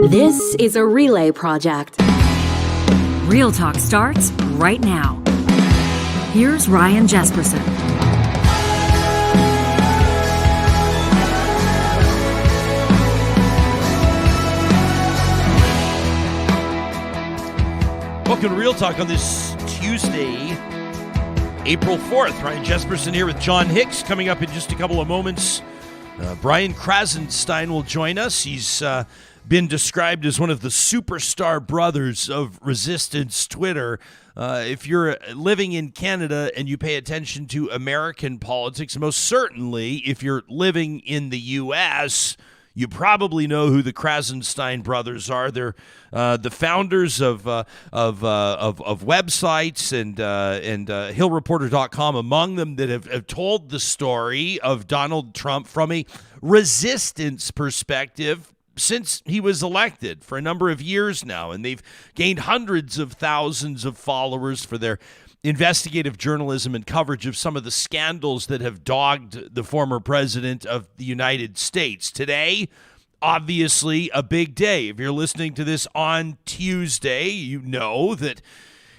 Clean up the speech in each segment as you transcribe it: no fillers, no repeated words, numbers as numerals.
This is a relay project. Real Talk starts right now. Here's Ryan Jespersen. Welcome to Real Talk on this Tuesday, April 4th. Ryan Jespersen here with John Hicks. Coming up in just a couple of moments, Brian Krassenstein will join us. He's been described as one of the superstar brothers of resistance Twitter. If you're living in Canada and you pay attention to American politics, most certainly if you're living in the U.S., you probably know who the Krassenstein brothers are. They're the founders of websites and HillReporter.com, among them, that have told the story of Donald Trump from a resistance perspective since he was elected for a number of years now. And they've gained hundreds of thousands of followers for their investigative journalism and coverage of some of the scandals that have dogged the former president of the United States. Today, obviously, a big day. If you're listening to this on Tuesday, you know that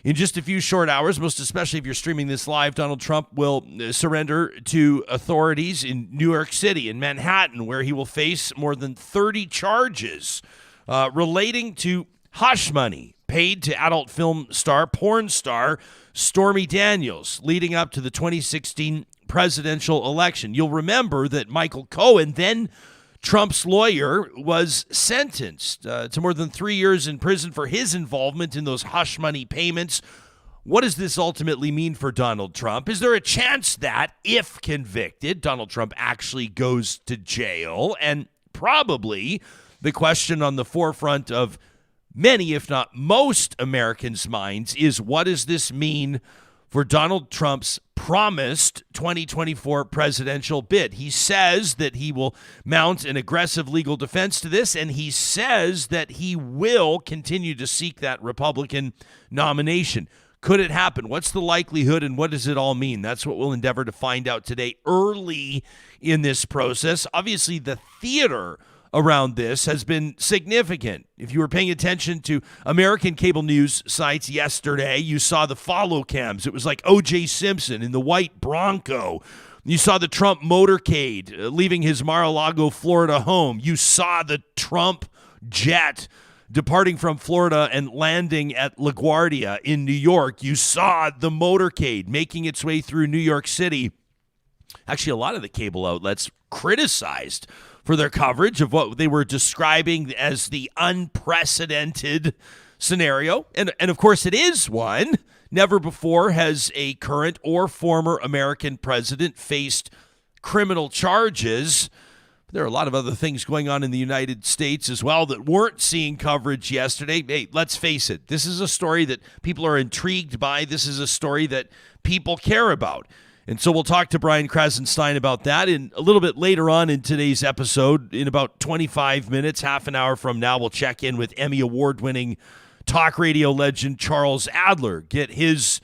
in just a few short hours, most especially if you're streaming this live, Donald Trump will surrender to authorities in New York City, in Manhattan, where he will face more than 30 charges relating to hush money paid to adult film star, porn star, Stormy Daniels, leading up to the 2016 presidential election. You'll remember that Michael Cohen, then Trump's lawyer, was sentenced to more than 3 years in prison for his involvement in those hush money payments. What does this ultimately mean for Donald Trump? Is there a chance that, if convicted, Donald Trump actually goes to jail? And probably the question on the forefront of many, if not most, Americans' minds is, what does this mean for Donald Trump's promised 2024 presidential bid? He says that he will mount an aggressive legal defense to this, and he says that he will continue to seek that Republican nomination. Could it happen? What's the likelihood, and what does it all mean? That's what we'll endeavor to find out today early in this process. Obviously, the theater around this has been significant. If you were paying attention to American cable news sites yesterday, you saw the follow cams. It was like O.J. Simpson in the white Bronco. You saw the Trump motorcade leaving his Mar-a-Lago, Florida home. You saw the Trump jet departing from Florida and landing at LaGuardia in New York. You saw the motorcade making its way through New York City. Actually, a lot of the cable outlets criticized for their coverage of what they were describing as the unprecedented scenario. And of course, it is one. Never before has a current or former American president faced criminal charges. There are a lot of other things going on in the United States as well that weren't seeing coverage yesterday. Hey, let's face it. This is a story that people are intrigued by. This is a story that people care about. And so we'll talk to Brian Krassenstein about that in a little bit later on in today's episode. In about 25 minutes, half an hour from now, we'll check in with Emmy Award-winning talk radio legend Charles Adler, get his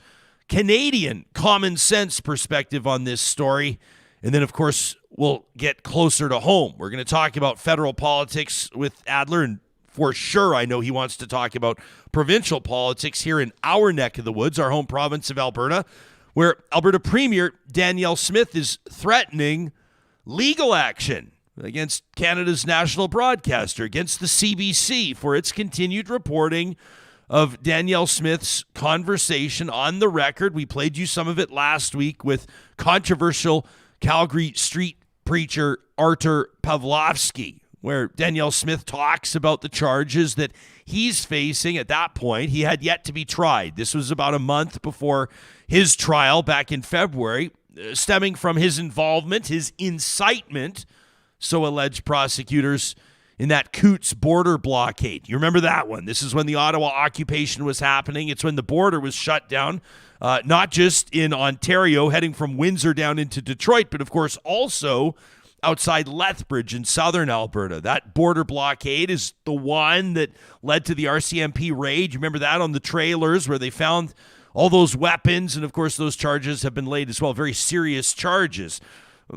Canadian common sense perspective on this story. And then, of course, we'll get closer to home. We're going to talk about federal politics with Adler, and for sure I know he wants to talk about provincial politics here in our neck of the woods, our home province of Alberta, where Alberta Premier Danielle Smith is threatening legal action against Canada's national broadcaster, against the CBC, for its continued reporting of Danielle Smith's conversation on the record. We played you some of it last week with controversial Calgary street preacher Artur Pawlowski, where Danielle Smith talks about the charges that he's facing. At that point, he had yet to be tried. This was about a month before his trial back in February, stemming from his involvement, his incitement, so alleged prosecutors, in that Coots border blockade. You remember that one? This is when the Ottawa occupation was happening. It's when the border was shut down, not just in Ontario, heading from Windsor down into Detroit, but of course also outside Lethbridge in southern Alberta. That border blockade is the one that led to the RCMP raid. You remember that on the trailers where they found all those weapons, and of course those charges have been laid as well, very serious charges.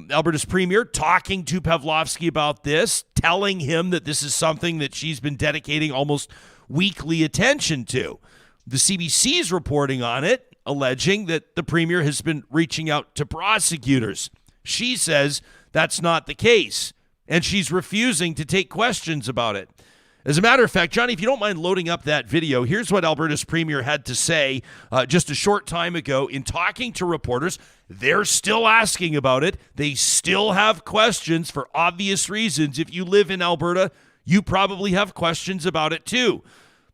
Alberta's premier talking to Pawlowski about this, telling him that this is something that she's been dedicating almost weekly attention to. The CBC's reporting on it, alleging that the premier has been reaching out to prosecutors. She says that's not the case, and she's refusing to take questions about it. As a matter of fact, Johnny, if you don't mind loading up that video, here's what Alberta's premier had to say just a short time ago in talking to reporters. They're still asking about it. They still have questions for obvious reasons. If you live in Alberta, you probably have questions about it too.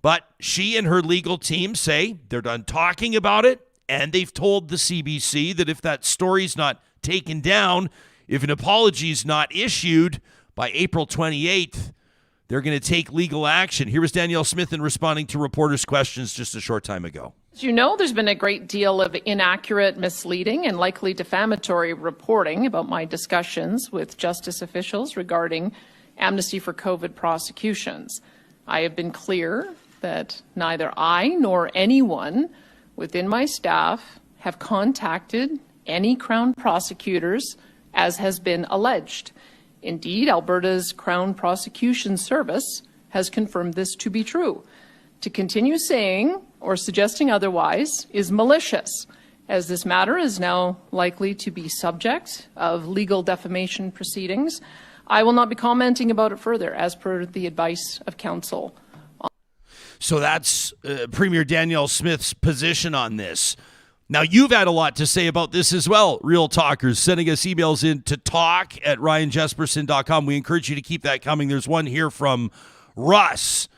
But she and her legal team say they're done talking about it, and they've told the CBC that if that story's not taken down, if an apology is not issued by April 28th, they're going to take legal action. Here was Danielle Smith in responding to reporters' questions just a short time ago. As you know, there's been a great deal of inaccurate, misleading, and likely defamatory reporting about my discussions with justice officials regarding amnesty for COVID prosecutions. I have been clear that neither I nor anyone within my staff have contacted any Crown prosecutors, as has been alleged. Indeed, Alberta's Crown Prosecution Service has confirmed this to be true. To continue saying or suggesting otherwise is malicious, as this matter is now likely to be subject of legal defamation proceedings. I will not be commenting about it further, as per the advice of counsel. So that's Premier Danielle Smith's position on this. Now, you've had a lot to say about this as well, Real Talkers, sending us emails in to talk@ryanjespersen.com. We encourage you to keep that coming. There's one here from Russ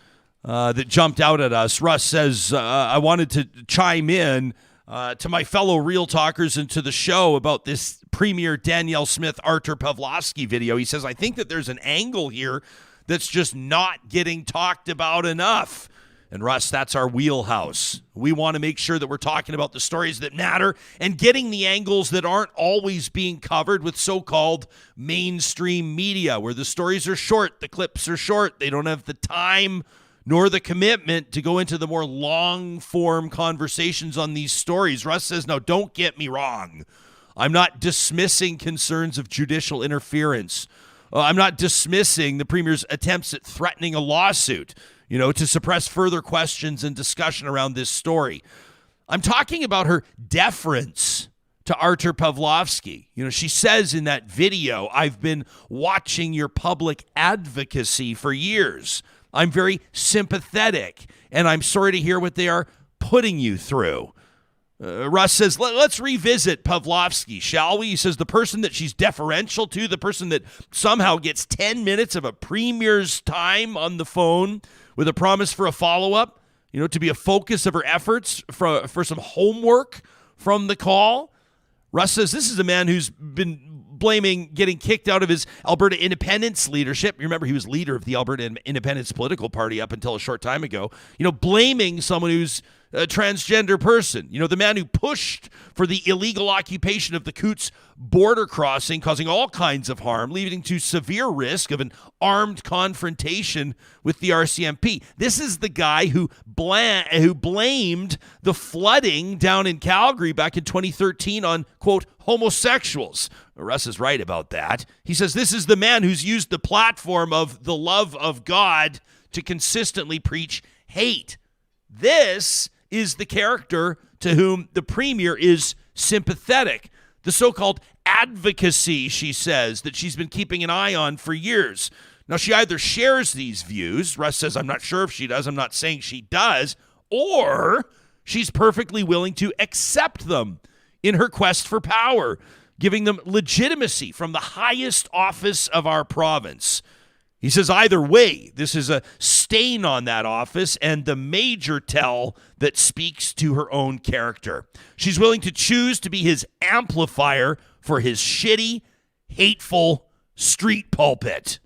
that jumped out at us. Russ says, I wanted to chime in to my fellow Real Talkers and to the show about this Premier Danielle Smith, Artur Pawlowski video. He says, I think that there's an angle here that's just not getting talked about enough. And Russ, that's our wheelhouse. We want to make sure that we're talking about the stories that matter and getting the angles that aren't always being covered with so-called mainstream media, where the stories are short, the clips are short. They don't have the time nor the commitment to go into the more long-form conversations on these stories. Russ says, no, don't get me wrong. I'm not dismissing concerns of judicial interference. I'm not dismissing the Premier's attempts at threatening a lawsuit, to suppress further questions and discussion around this story. I'm talking about her deference to Artur Pawlowski. She says in that video, I've been watching your public advocacy for years. I'm very sympathetic, and I'm sorry to hear what they are putting you through. Russ says, let's revisit Pawlowski, shall we? He says the person that she's deferential to, the person that somehow gets 10 minutes of a premier's time on the phone with a promise for a follow-up, to be a focus of her efforts for some homework from the call. Russ says this is a man who's been blaming getting kicked out of his Alberta Independence leadership. You remember he was leader of the Alberta Independence political party up until a short time ago. Blaming someone who's a transgender person. The man who pushed for the illegal occupation of the Coutts border crossing, causing all kinds of harm, leading to severe risk of an armed confrontation with the RCMP. This is the guy who blamed the flooding down in Calgary back in 2013 on, quote, homosexuals. Russ is right about that. He says this is the man who's used the platform of the love of God to consistently preach hate. This is the character to whom the Premier is sympathetic. The so-called advocacy, she says, that she's been keeping an eye on for years. Now, she either shares these views, Russ says, I'm not sure if she does, I'm not saying she does, or she's perfectly willing to accept them in her quest for power, giving them legitimacy from the highest office of our province. He says either way, this is a stain on that office and the major tell that speaks to her own character. She's willing to choose to be his amplifier for his shitty, hateful street pulpit.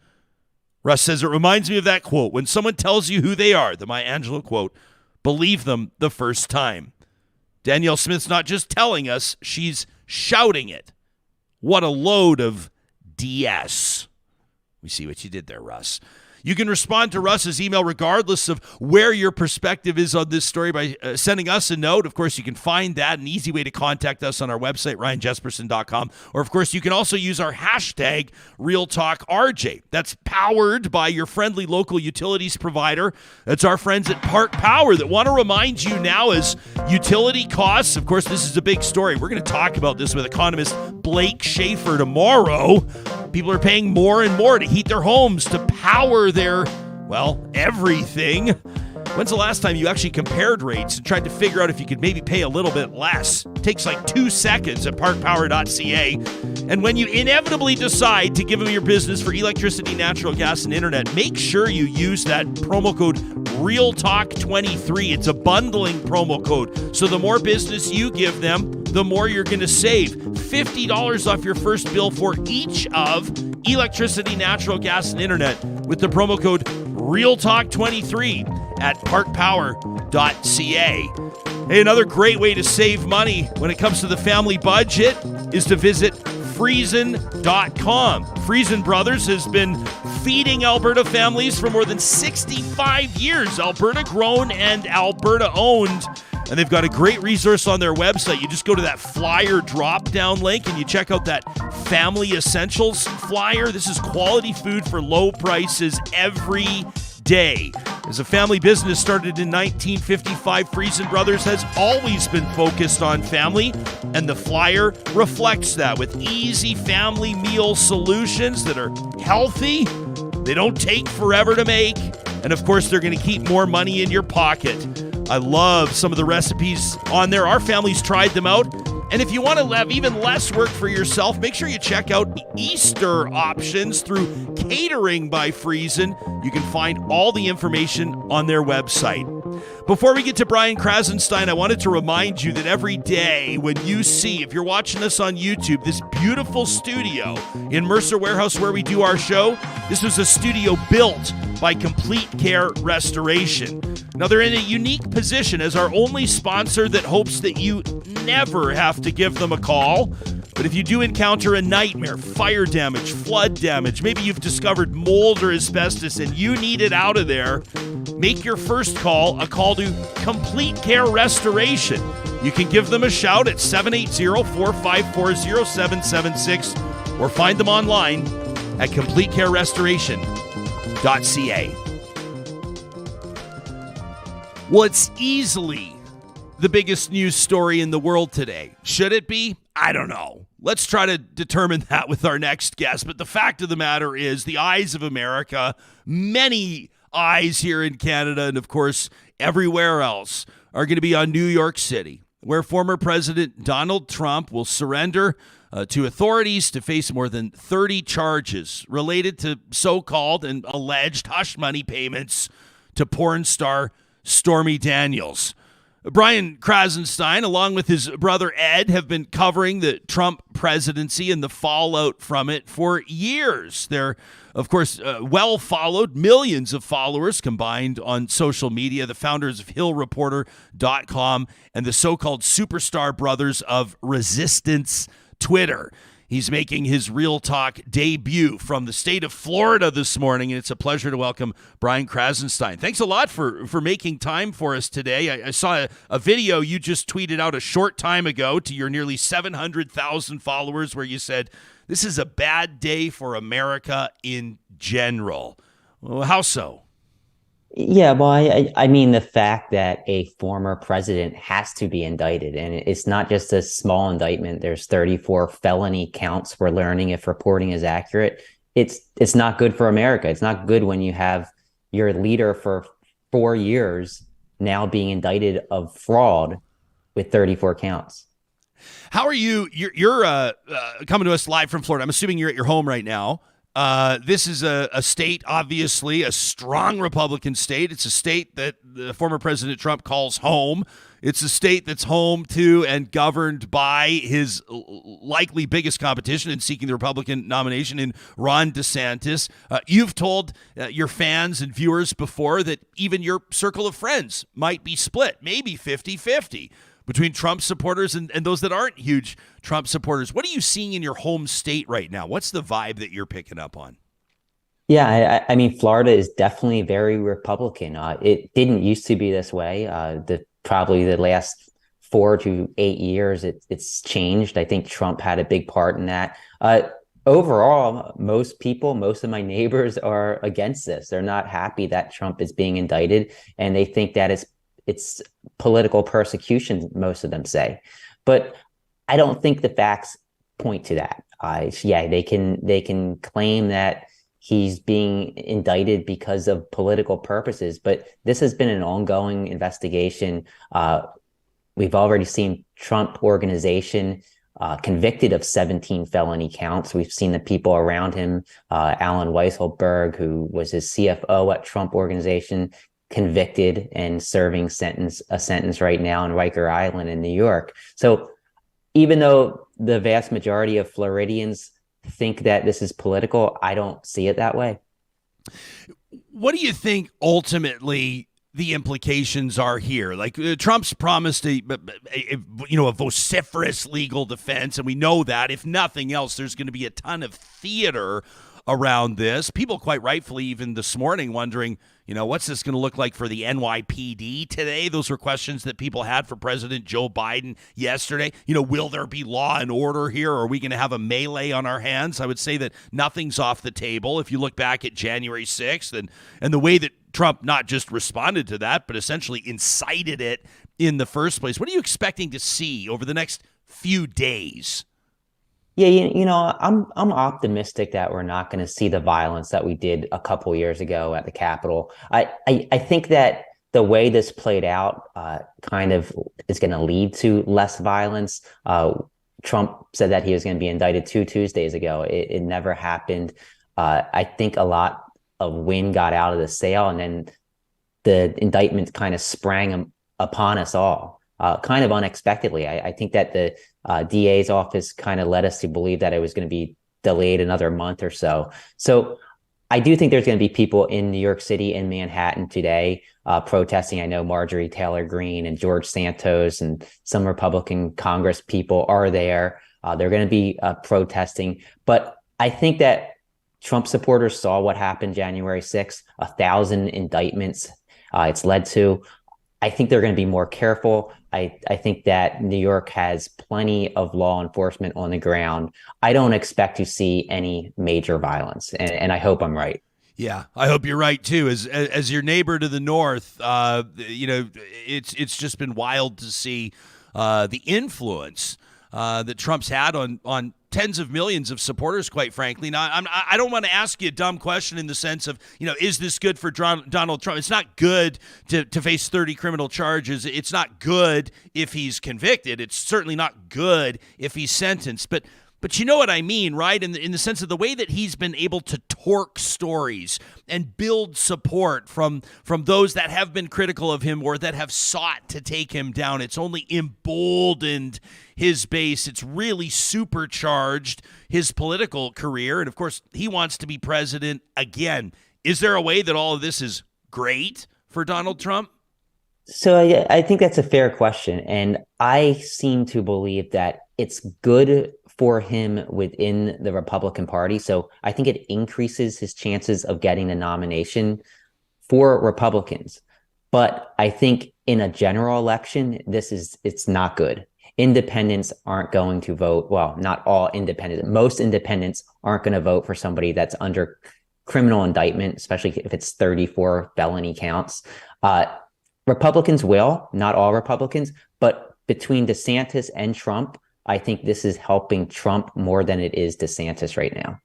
Russ says it reminds me of that quote, when someone tells you who they are, the Maya Angelou quote, believe them the first time. Danielle Smith's not just telling us, she's shouting it. What a load of DS. We see what you did there, Russ. You can respond to Russ's email regardless of where your perspective is on this story by sending us a note. Of course, you can find that, an easy way to contact us on our website, ryanjespersen.com. Or, of course, you can also use our hashtag RealTalkRJ. That's powered by your friendly local utilities provider. That's our friends at Park Power that want to remind you now as utility costs. Of course, this is a big story. We're going to talk about this with economist Blake Schaefer tomorrow. People are paying more and more to heat their homes, to power their, well, everything. When's the last time you actually compared rates and tried to figure out if you could maybe pay a little bit less? It takes like 2 seconds at parkpower.ca. And when you inevitably decide to give them your business for electricity, natural gas, and internet, make sure you use that promo code RealTalk23. It's a bundling promo code. So the more business you give them, the more you're going to save. $50 off your first bill for each of electricity, natural gas, and internet with the promo code RealTalk23 at parkpower.ca. Hey, another great way to save money when it comes to the family budget is to visit Friesen.com. Friesen Brothers has been feeding Alberta families for more than 65 years. Alberta grown and Alberta owned. And they've got a great resource on their website. You just go to that flyer drop-down link and you check out that Family Essentials flyer. This is quality food for low prices every day. As a family business started in 1955, Friesen Brothers has always been focused on family, and the flyer reflects that with easy family meal solutions that are healthy. They don't take forever to make, and of course, they're going to keep more money in your pocket. I love some of the recipes on there. Our family's tried them out. And if you want to have even less work for yourself, make sure you check out Easter options through Catering by Friesen. You can find all the information on their website. Before we get to Brian Krassenstein, I wanted to remind you that every day when you see, if you're watching us on YouTube, this beautiful studio in Mercer Warehouse where we do our show, this was a studio built by Complete Care Restoration. Now, they're in a unique position as our only sponsor that hopes that you never have to give them a call. But if you do encounter a nightmare, fire damage, flood damage, maybe you've discovered mold or asbestos and you need it out of there, make your first call a call to Complete Care Restoration. You can give them a shout at 780-454-0776 or find them online at CompleteCareRestoration.ca. What's easily the biggest news story in the world today? Should it be? I don't know. Let's try to determine that with our next guest. But the fact of the matter is, the eyes of America, many eyes here in Canada, and of course, everywhere else, are going to be on New York City, where former President Donald Trump will surrender to authorities to face more than 30 charges related to so-called and alleged hush money payments to porn star Stormy Daniels. Brian Krassenstein, along with his brother Ed, have been covering the Trump presidency and the fallout from it for years. They're, of course, well followed, millions of followers combined on social media, the founders of HillReporter.com and the so-called superstar brothers of Resistance Twitter. He's making his Real Talk debut from the state of Florida this morning, and it's a pleasure to welcome Brian Krassenstein. Thanks a lot for making time for us today. I saw a video you just tweeted out a short time ago to your nearly 700,000 followers where you said, this is a bad day for America in general. Well, how so? Yeah, well, I mean, the fact that a former president has to be indicted, and it's not just a small indictment. There's 34 felony counts, we're learning, if reporting is accurate. It's not good for America. It's not good when you have your leader for 4 years now being indicted of fraud with 34 counts. How are you? You're coming to us live from Florida. I'm assuming you're at your home right now. This is a state, obviously, a strong Republican state. It's a state that the former President Trump calls home. It's a state that's home to and governed by his likely biggest competition in seeking the Republican nomination in Ron DeSantis. You've told your fans and viewers before that even your circle of friends might be split, maybe 50-50. Between Trump supporters and those that aren't huge Trump supporters. What are you seeing in your home state right now? What's the vibe that you're picking up on? Yeah, I mean, Florida is definitely very Republican. It didn't used to be this way. The probably the last 4 to 8 years, it's changed. I think Trump had a big part in that. Overall, most people, most of my neighbors are against this. They're not happy that Trump is being indicted, and they think that it's political persecution. Most of them say, but I don't think the facts point to that. Yeah, they can claim that he's being indicted because of political purposes, but this has been an ongoing investigation. We've already seen Trump Organization convicted of 17 felony counts. We've seen the people around him, Alan Weisselberg, who was his CFO at Trump Organization, convicted and serving a sentence right now in Riker Island in New York. So even though the vast majority of Floridians think that this is political, I don't see it that way. What do you think ultimately the implications are here? Like Trump's promised a vociferous legal defense, and we know that if nothing else, there's going to be a ton of theater around this. People quite rightfully even this morning wondering, what's this going to look like for the NYPD today? Those were questions that people had for President Joe Biden yesterday. Will there be law and order here? Or are we going to have a melee on our hands? I would say that nothing's off the table. If you look back at January 6th and the way that Trump not just responded to that, but essentially incited it in the first place. What are you expecting to see over the next few days? Yeah, I'm optimistic that we're not going to see the violence that we did a couple years ago at the Capitol. I think that the way this played out kind of is going to lead to less violence. Trump said that he was going to be indicted 2 Tuesdays ago. It never happened. I think a lot of wind got out of the sail, and then the indictment kind of sprang upon us all, kind of unexpectedly. I think that the DA's office kind of led us to believe that it was going to be delayed another month or so. So I do think there's going to be people in New York City and Manhattan today protesting. I know Marjorie Taylor Greene and George Santos and some Republican Congress people are there. They're going to be protesting. But I think that Trump supporters saw what happened January 6th, 1,000 indictments it's led to. I think they're going to be more careful. I think that New York has plenty of law enforcement on the ground. I don't expect to see any major violence, and I hope I'm right. Yeah, I hope you're right too. As your neighbor to the north, it's just been wild to see the influence that Trump's had on tens of millions of supporters, quite frankly. Now, I don't want to ask you a dumb question in the sense of, is this good for Donald Trump? It's not good to face 30 criminal charges. It's not good if he's convicted. It's certainly not good if he's sentenced. But you know what I mean, right? In the sense of the way that he's been able to torque stories and build support from those that have been critical of him or that have sought to take him down. It's only emboldened his base. It's really supercharged his political career. And of course, he wants to be president again. Is there a way that all of this is great for Donald Trump? So I think that's a fair question. And I seem to believe that it's good for him within the Republican Party. So I think it increases his chances of getting the nomination for Republicans. But I think in a general election, it's not good. Independents aren't going to vote. Well, not all independents. Most independents aren't going to vote for somebody that's under criminal indictment, especially if it's 34 felony counts. Republicans will, not all Republicans, but between DeSantis and Trump, I think this is helping Trump more than it is DeSantis right now.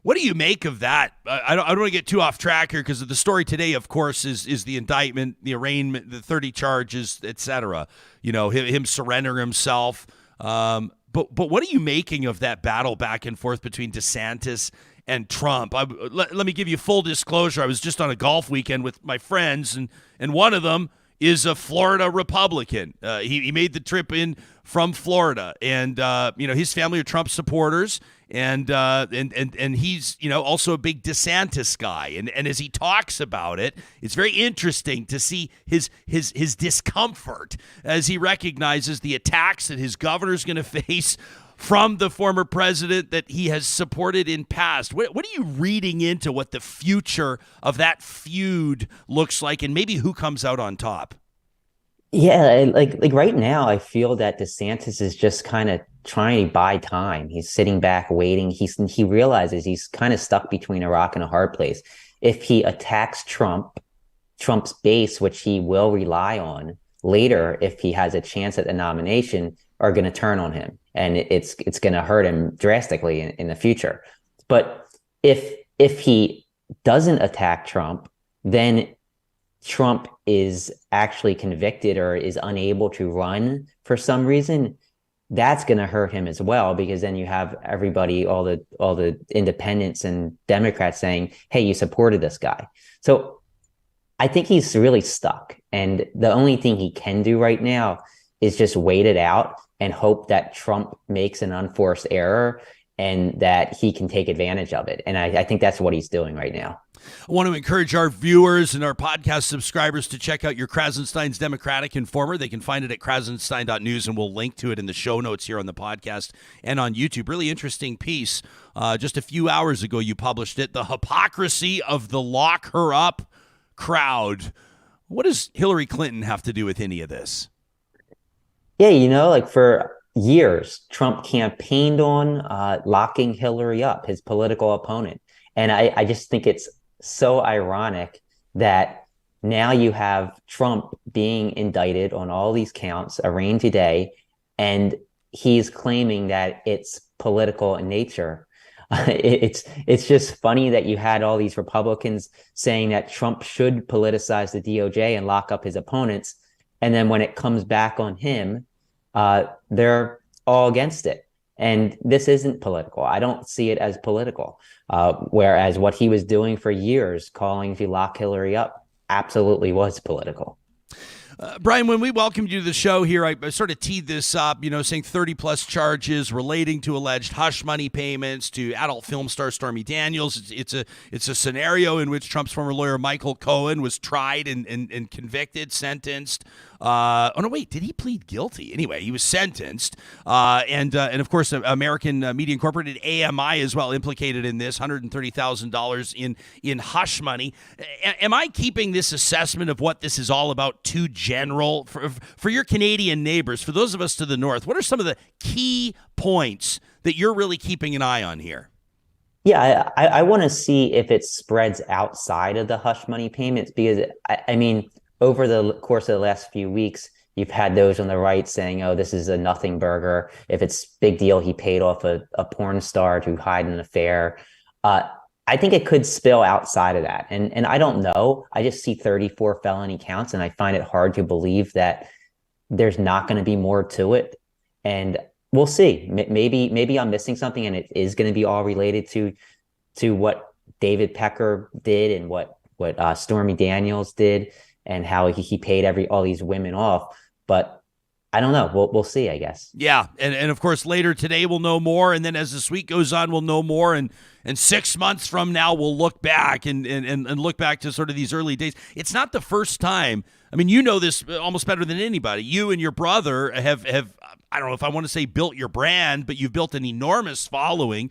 What do you make of that? I don't want to get too off track here because the story today, of course, is the indictment, the arraignment, the 30 charges, etc. Him surrendering himself. But what are you making of that battle back and forth between DeSantis and Trump? Let me give you full disclosure. I was just on a golf weekend with my friends, and one of them is a Florida Republican. He made the trip in from Florida, and his family are Trump supporters, and he's also a big DeSantis guy, and as he talks about it, it's very interesting to see his discomfort as he recognizes the attacks that his governor's going to face from the former president that he has supported in past. What are you reading into what the future of that feud looks like, and maybe who comes out on top? Yeah, like right now, I feel that DeSantis is just kind of trying to buy time. He's sitting back, waiting. He realizes he's kind of stuck between a rock and a hard place. If he attacks Trump's base, which he will rely on later, if he has a chance at the nomination, are going to turn on him, and it's going to hurt him drastically in the future. But if he doesn't attack Trump, then Trump is actually convicted or is unable to run for some reason. That's going to hurt him as well, because then you have everybody, all the independents and Democrats saying, "Hey, you supported this guy." So I think he's really stuck, and the only thing he can do right now is just wait it out and hope that Trump makes an unforced error and that he can take advantage of it. And I think that's what he's doing right now. I want to encourage our viewers and our podcast subscribers to check out your Krassenstein's Democratic Informer. They can find it at krassenstein.news, and we'll link to it in the show notes here on the podcast and on YouTube. Really interesting piece. Just a few hours ago, you published it. The hypocrisy of the lock her up crowd. What does Hillary Clinton have to do with any of this? Yeah, like for years, Trump campaigned on locking Hillary up, his political opponent. And I just think it's so ironic that now you have Trump being indicted on all these counts, arraigned today, and he's claiming that it's political in nature. It's just funny that you had all these Republicans saying that Trump should politicize the DOJ and lock up his opponents. And then when it comes back on him, they're all against it. And this isn't political. I don't see it as political. Whereas what he was doing for years, calling to lock Hillary up, absolutely was political. Brian, when we welcomed you to the show here, I sort of teed this up, saying 30-plus charges relating to alleged hush money payments to adult film star Stormy Daniels. It's a scenario in which Trump's former lawyer Michael Cohen was tried and convicted, sentenced. Did he plead guilty? Anyway, he was sentenced. And of course, American Media Incorporated, AMI, as well, implicated in this, $130,000 in hush money. Am I keeping this assessment of what this is all about too general for your Canadian neighbors? For those of us to the north, what are some of the key points that you're really keeping an eye on here? Yeah, I want to see if it spreads outside of the hush money payments, because I mean, over the course of the last few weeks, you've had those on the right saying, "Oh, this is a nothing burger. If it's big deal, he paid off a porn star to hide an affair." I think it could spill outside of that. And I don't know. I just see 34 felony counts, and I find it hard to believe that there's not going to be more to it. And we'll see. Maybe I'm missing something, and it is going to be all related to what David Pecker did and what Stormy Daniels did, and how he paid all these women off. But I don't know. We'll see, I guess. Yeah. And of course, later today, we'll know more. And then as this week goes on, we'll know more. And 6 months from now, we'll look back and look back to sort of these early days. It's not the first time. I mean, you know this almost better than anybody. You and your brother have I don't know if I want to say built your brand, but you've built an enormous following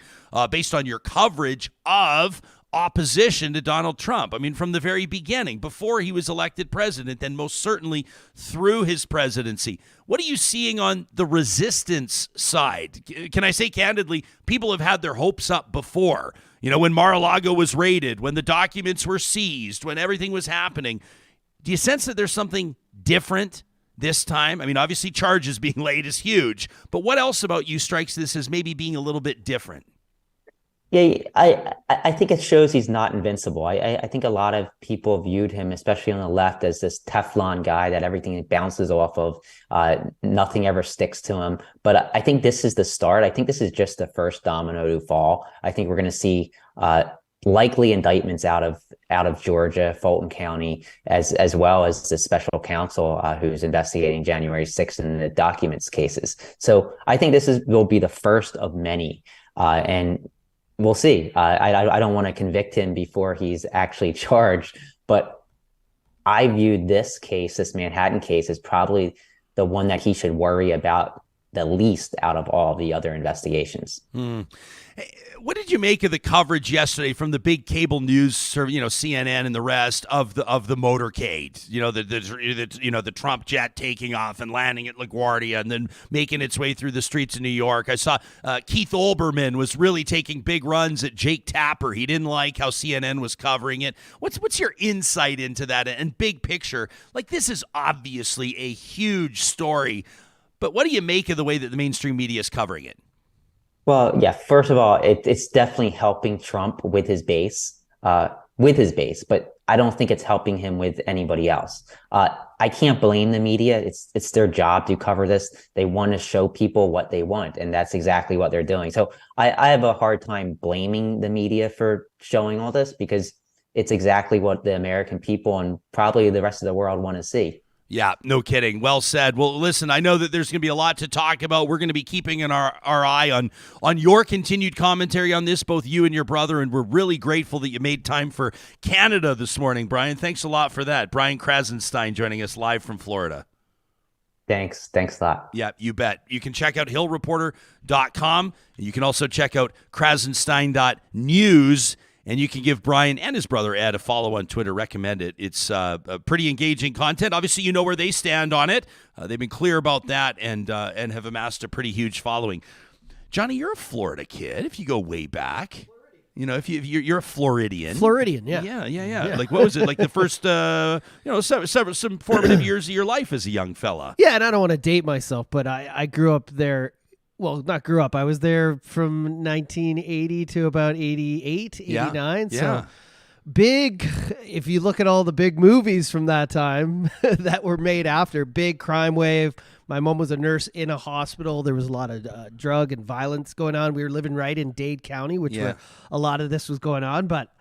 based on your coverage of opposition to Donald Trump. I mean, from the very beginning, before he was elected president, and most certainly through his presidency. What are you seeing on the resistance side? Can I say candidly, people have had their hopes up before. When Mar-a-Lago was raided, when the documents were seized, when everything was happening. Do you sense that there's something different this time? I mean, obviously charges being laid is huge, but what else about you strikes this as maybe being a little bit different? Yeah, I think it shows he's not invincible. I think a lot of people viewed him, especially on the left, as this Teflon guy that everything bounces off of. Nothing ever sticks to him. But I think this is the start. I think this is just the first domino to fall. I think we're going to see likely indictments out of Georgia, Fulton County, as well as the special counsel who's investigating January 6th and the documents cases. So I think will be the first of many. And we'll see. I don't want to convict him before he's actually charged, but I viewed this Manhattan case, as probably the one that he should worry about the least out of all the other investigations. What did you make of the coverage yesterday from the big cable news, CNN and the rest of the motorcade? The Trump jet taking off and landing at LaGuardia and then making its way through the streets of New York. I saw Keith Olbermann was really taking big runs at Jake Tapper. He didn't like how CNN was covering it. What's your insight into that and big picture? Like, this is obviously a huge story, but what do you make of the way that the mainstream media is covering it? Well, yeah, first of all, it's definitely helping Trump with his base, but I don't think it's helping him with anybody else. I can't blame the media. It's their job to cover this. They want to show people what they want, and that's exactly what they're doing. So I have a hard time blaming the media for showing all this, because it's exactly what the American people and probably the rest of the world want to see. Yeah, no kidding. Well said. Well, listen, I know that there's going to be a lot to talk about. We're going to be keeping our eye on your continued commentary on this, both you and your brother, and we're really grateful that you made time for Canada this morning, Brian. Thanks a lot for that. Brian Krassenstein joining us live from Florida. Thanks a lot. Yeah, you bet. You can check out hillreporter.com. You can also check out krassenstein.news. And you can give Brian and his brother Ed a follow on Twitter. Recommend it. It's a pretty engaging content. Obviously, you know where they stand on it. They've been clear about that and have amassed a pretty huge following. Johnny, you're a Florida kid. If you go way back, if you're a Floridian. Floridian, yeah. Yeah. Like, what was it? Like the first, some formative years of your life as a young fella. Yeah, and I don't want to date myself, but I grew up there. Well, not grew up. I was there from 1980 to about 88, 89. Yeah. So big, if you look at all the big movies from that time that were made after, big crime wave. My mom was a nurse in a hospital. There was a lot of drug and violence going on. We were living right in Dade County, which where a lot of this was going on. But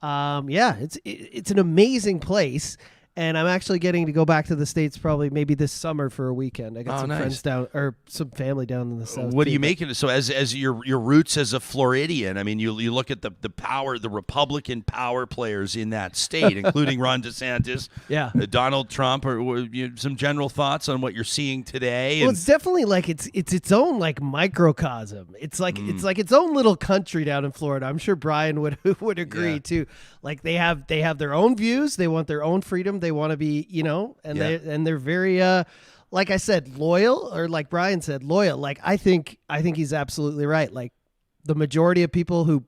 it's an amazing place. And I'm actually getting to go back to the States probably maybe this summer for a weekend. I got some friends down, or some family down in the South. What do you make of it? So as your roots as a Floridian, I mean, you look at the power, the Republican power players in that state, including Ron DeSantis, Donald Trump, or some general thoughts on what you're seeing today? Well, it's definitely like it's its own like microcosm. It's like it's like its own little country down in Florida. I'm sure Brian would agree too. Like they have their own views. They want their own freedom. They want to be, they're very, like I said, loyal, or like Brian said, loyal. Like I think he's absolutely right. Like the majority of people who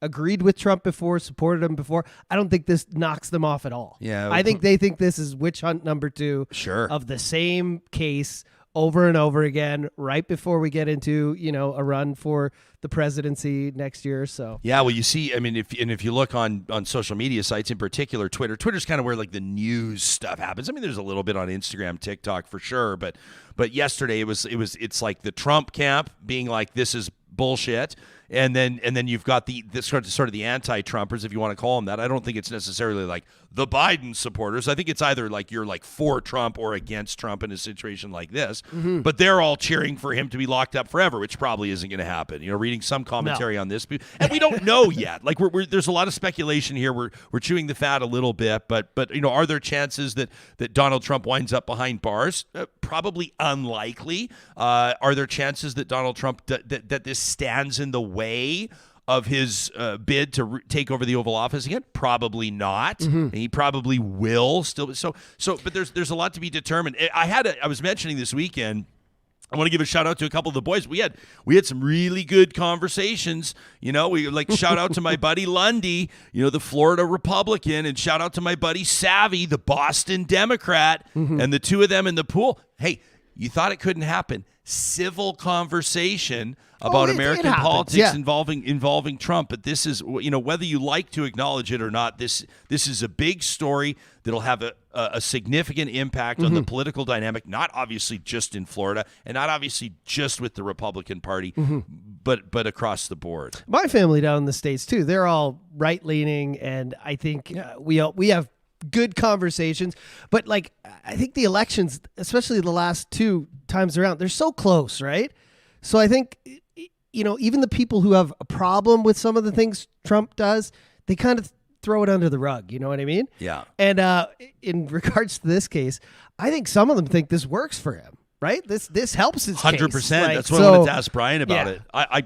agreed with Trump before, supported him before, I don't think this knocks them off at all. Yeah, I think they think this is witch hunt number 2 of the same case over and over again, right before we get into, a run for the presidency next year. So yeah, well, you see, I mean, if you look on social media sites, in particular Twitter's kind of where like the news stuff happens. I mean, there's a little bit on Instagram, TikTok for sure, but yesterday it's like the Trump camp being like, this is bullshit. And then you've got this sort of the anti-Trumpers, if you want to call them that. I don't think it's necessarily like the Biden supporters. I think it's either like you're like for Trump or against Trump in a situation like this. Mm-hmm. But they're all cheering for him to be locked up forever, which probably isn't going to happen. Reading some commentary on this, and we don't know yet. Like there's a lot of speculation here. We're chewing the fat a little bit, but are there chances that Donald Trump winds up behind bars? Probably unlikely. Are there chances that Donald Trump that this stands in the way of his bid to take over the Oval Office again? Probably not. Mm-hmm. He probably will still. So, but there's a lot to be determined. I was mentioning this weekend, I want to give a shout out to a couple of the boys. We had some really good conversations. We like shout out to my buddy Lundy, the Florida Republican, and shout out to my buddy Savvy, the Boston Democrat, and the two of them in the pool. Hey, you thought it couldn't happen. Civil conversation about American politics involving Trump, but this is, whether you like to acknowledge it or not, this is a big story that'll have a significant impact on the political dynamic, not obviously just in Florida and not obviously just with the Republican Party, but across the board. My family down in the States too, they're all right-leaning, and I think we have good conversations, but like I think the elections, especially the last 2 times around, they're so close, right? So I think even the people who have a problem with some of the things Trump does, they kind of throw it under the rug. You know what I mean? Yeah. And in regards to this case, I think some of them think this works for him. right? This helps his 100%. case. That's what I wanted to ask Brian about yeah. it.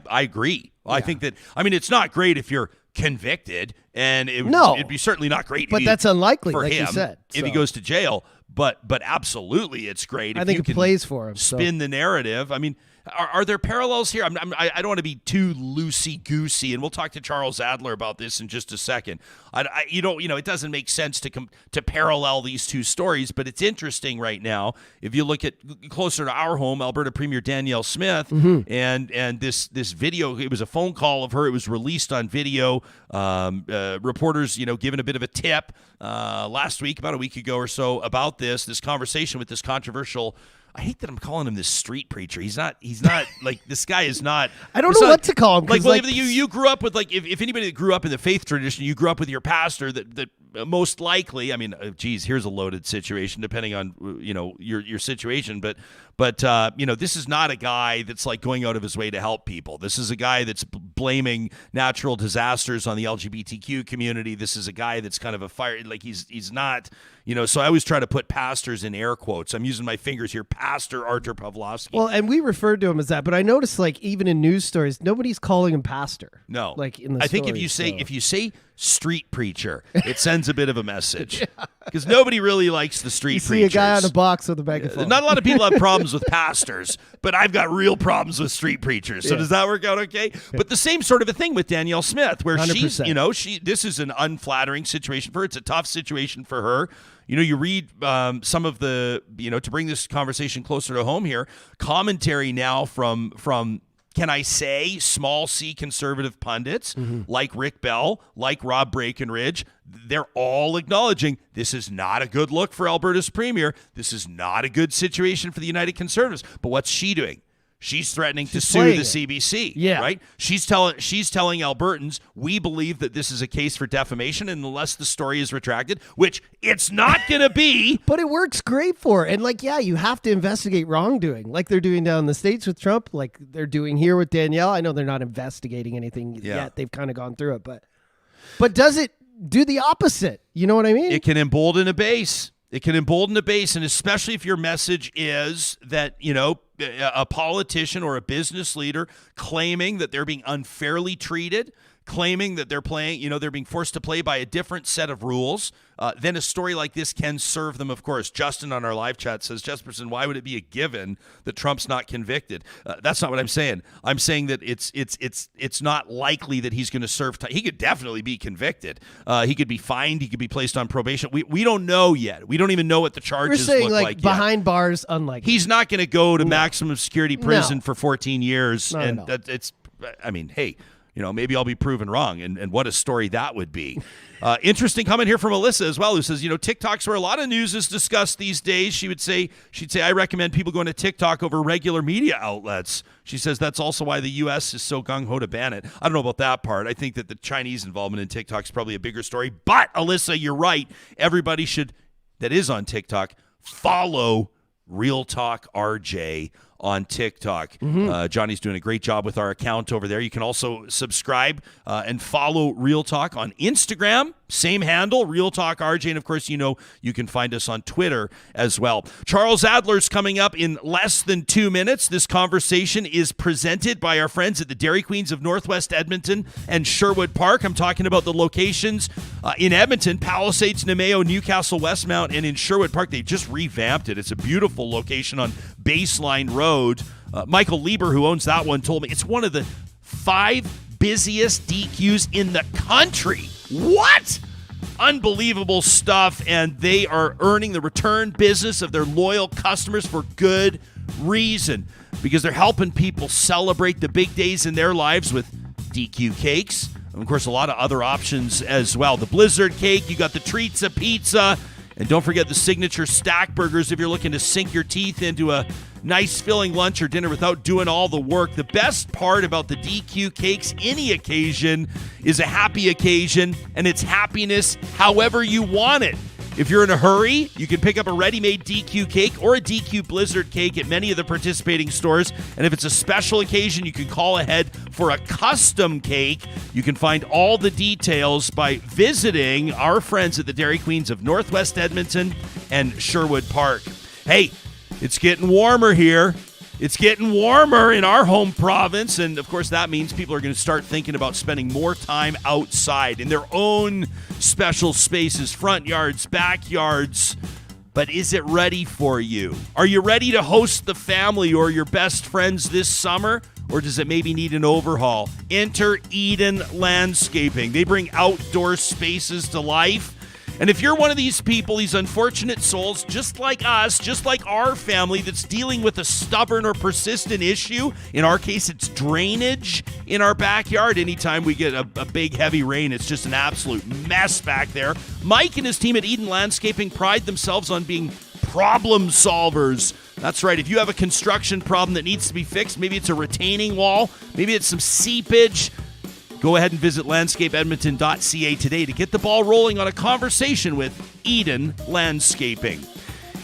I agree. I think that, I mean, it's not great if you're convicted, and it'd be certainly not great. But that's unlikely, for like him you said. if he goes to jail. But absolutely, it's great. I think it plays for him. Spin the narrative. I mean, are there parallels here? I don't want to be too loosey-goosey, and we'll talk to Charles Adler about this in just a second. It doesn't make sense to parallel these two stories, but it's interesting right now. If you look at closer to our home, Alberta Premier Danielle Smith, and this video, it was a phone call of her. It was released on video. Reporters, giving a bit of a tip last week, about a week ago or so, about this conversation with this controversial. I hate that I'm calling him this street preacher. He's not like, this guy is not. I don't know what to call him. Like, well, if you grew up with, like, if anybody that grew up in the faith tradition, you grew up with your pastor that most likely, I mean, here's a loaded situation depending on, your situation. But this is not a guy that's like going out of his way to help people. This is a guy that's blaming natural disasters on the LGBTQ community. This is a guy that's kind of a fire, like he's not, so I always try to put pastors in air quotes. I'm using my fingers here. Pastor Artur Pawlowski. Well, and we referred to him as that, but I noticed, like, even in news stories, nobody's calling him pastor. No. Like, in the I think if you say street preacher, it sends a bit of a message, because nobody really likes the street preachers. See a guy on a box with a megaphone. Not a lot of people have problems with pastors, but I've got real problems with street preachers. So does that work out okay? But the same sort of a thing with Danielle Smith, where 100%. this is an unflattering situation for her. It's a tough situation for her. You read some of the, to bring this conversation closer to home here, commentary now from can I say, small C conservative pundits like Rick Bell, like Rob Breckenridge. They're all acknowledging this is not a good look for Alberta's premier. This is not a good situation for the United Conservatives. But what's she doing? She's threatening to sue the CBC. Yeah. Right? She's telling Albertans, we believe that this is a case for defamation, and unless the story is retracted, which it's not going to be. But it works great for her. And, like, yeah, you have to investigate wrongdoing, like they're doing down in the States with Trump, like they're doing here with Danielle. I know they're not investigating anything yet. They've kind of gone through it. But does it do the opposite? You know what I mean? It can embolden a base. It can embolden a base, and especially if your message is that, a politician or a business leader claiming that they're being unfairly treated, claiming that they're playing, they're being forced to play by a different set of rules, then a story like this can serve them, of course. Justin on our live chat says, Jespersen, why would it be a given that Trump's not convicted? That's not what I'm saying. I'm saying that it's not likely that he's going to serve time. He could definitely be convicted. He could be fined. He could be placed on probation. We don't know yet. We don't even know what the charges look like behind yet. Bars, unlikely. He's not going to go to maximum security prison for 14 years. Not and at all. it's, I mean, hey, maybe I'll be proven wrong, and what a story that would be. Interesting comment here from Alyssa as well, who says, TikTok's where a lot of news is discussed these days. She'd say, I recommend people going to TikTok over regular media outlets. She says that's also why the U.S. is so gung-ho to ban it. I don't know about that part. I think that the Chinese involvement in TikTok is probably a bigger story. But, Alyssa, you're right. Everybody that is on TikTok, follow Real Talk RJ on TikTok. Johnny's doing a great job with our account over there. You can also subscribe and follow Real Talk on Instagram. Same handle, Real Talk RJ. And, of course, you can find us on Twitter as well. Charles Adler's coming up in less than 2 minutes. This conversation is presented by our friends at the Dairy Queens of Northwest Edmonton and Sherwood Park. I'm talking about the locations in Edmonton, Palisades, Nemeo, Newcastle, Westmount, and in Sherwood Park. They just revamped it. It's a beautiful location on Baseline Road. Michael Lieber, who owns that one, told me it's one of the 5 busiest DQs in the country. What? Unbelievable stuff, and they are earning the return business of their loyal customers for good reason, because they're helping people celebrate the big days in their lives with DQ cakes, and of course a lot of other options as well. The Blizzard cake, you got the Treatza pizza, and don't forget the signature stack burgers if you're looking to sink your teeth into a nice filling lunch or dinner without doing all the work. The best part about the DQ cakes, any occasion, is a happy occasion, and it's happiness however you want it. If you're in a hurry, you can pick up a ready-made DQ cake or a DQ Blizzard cake at many of the participating stores. And if it's a special occasion, you can call ahead for a custom cake. You can find all the details by visiting our friends at the Dairy Queens of Northwest Edmonton and Sherwood Park. Hey, It's getting warmer here. It's getting warmer in our home province, and of course that means people are going to start thinking about spending more time outside in their own special spaces, front yards, backyards. But is it ready for you? Are you ready to host the family or your best friends this summer? Or does it maybe need an overhaul? Enter Eden Landscaping. They bring outdoor spaces to life. And if you're one of these people, these unfortunate souls, just like us, just like our family, that's dealing with a stubborn or persistent issue, in our case, it's drainage in our backyard. Anytime we get a big, heavy rain, it's just an absolute mess back there. Mike and his team at Eden Landscaping pride themselves on being problem solvers. That's right. If you have a construction problem that needs to be fixed, maybe it's a retaining wall, maybe it's some seepage, go ahead and visit landscapeedmonton.ca today to get the ball rolling on a conversation with Eden Landscaping.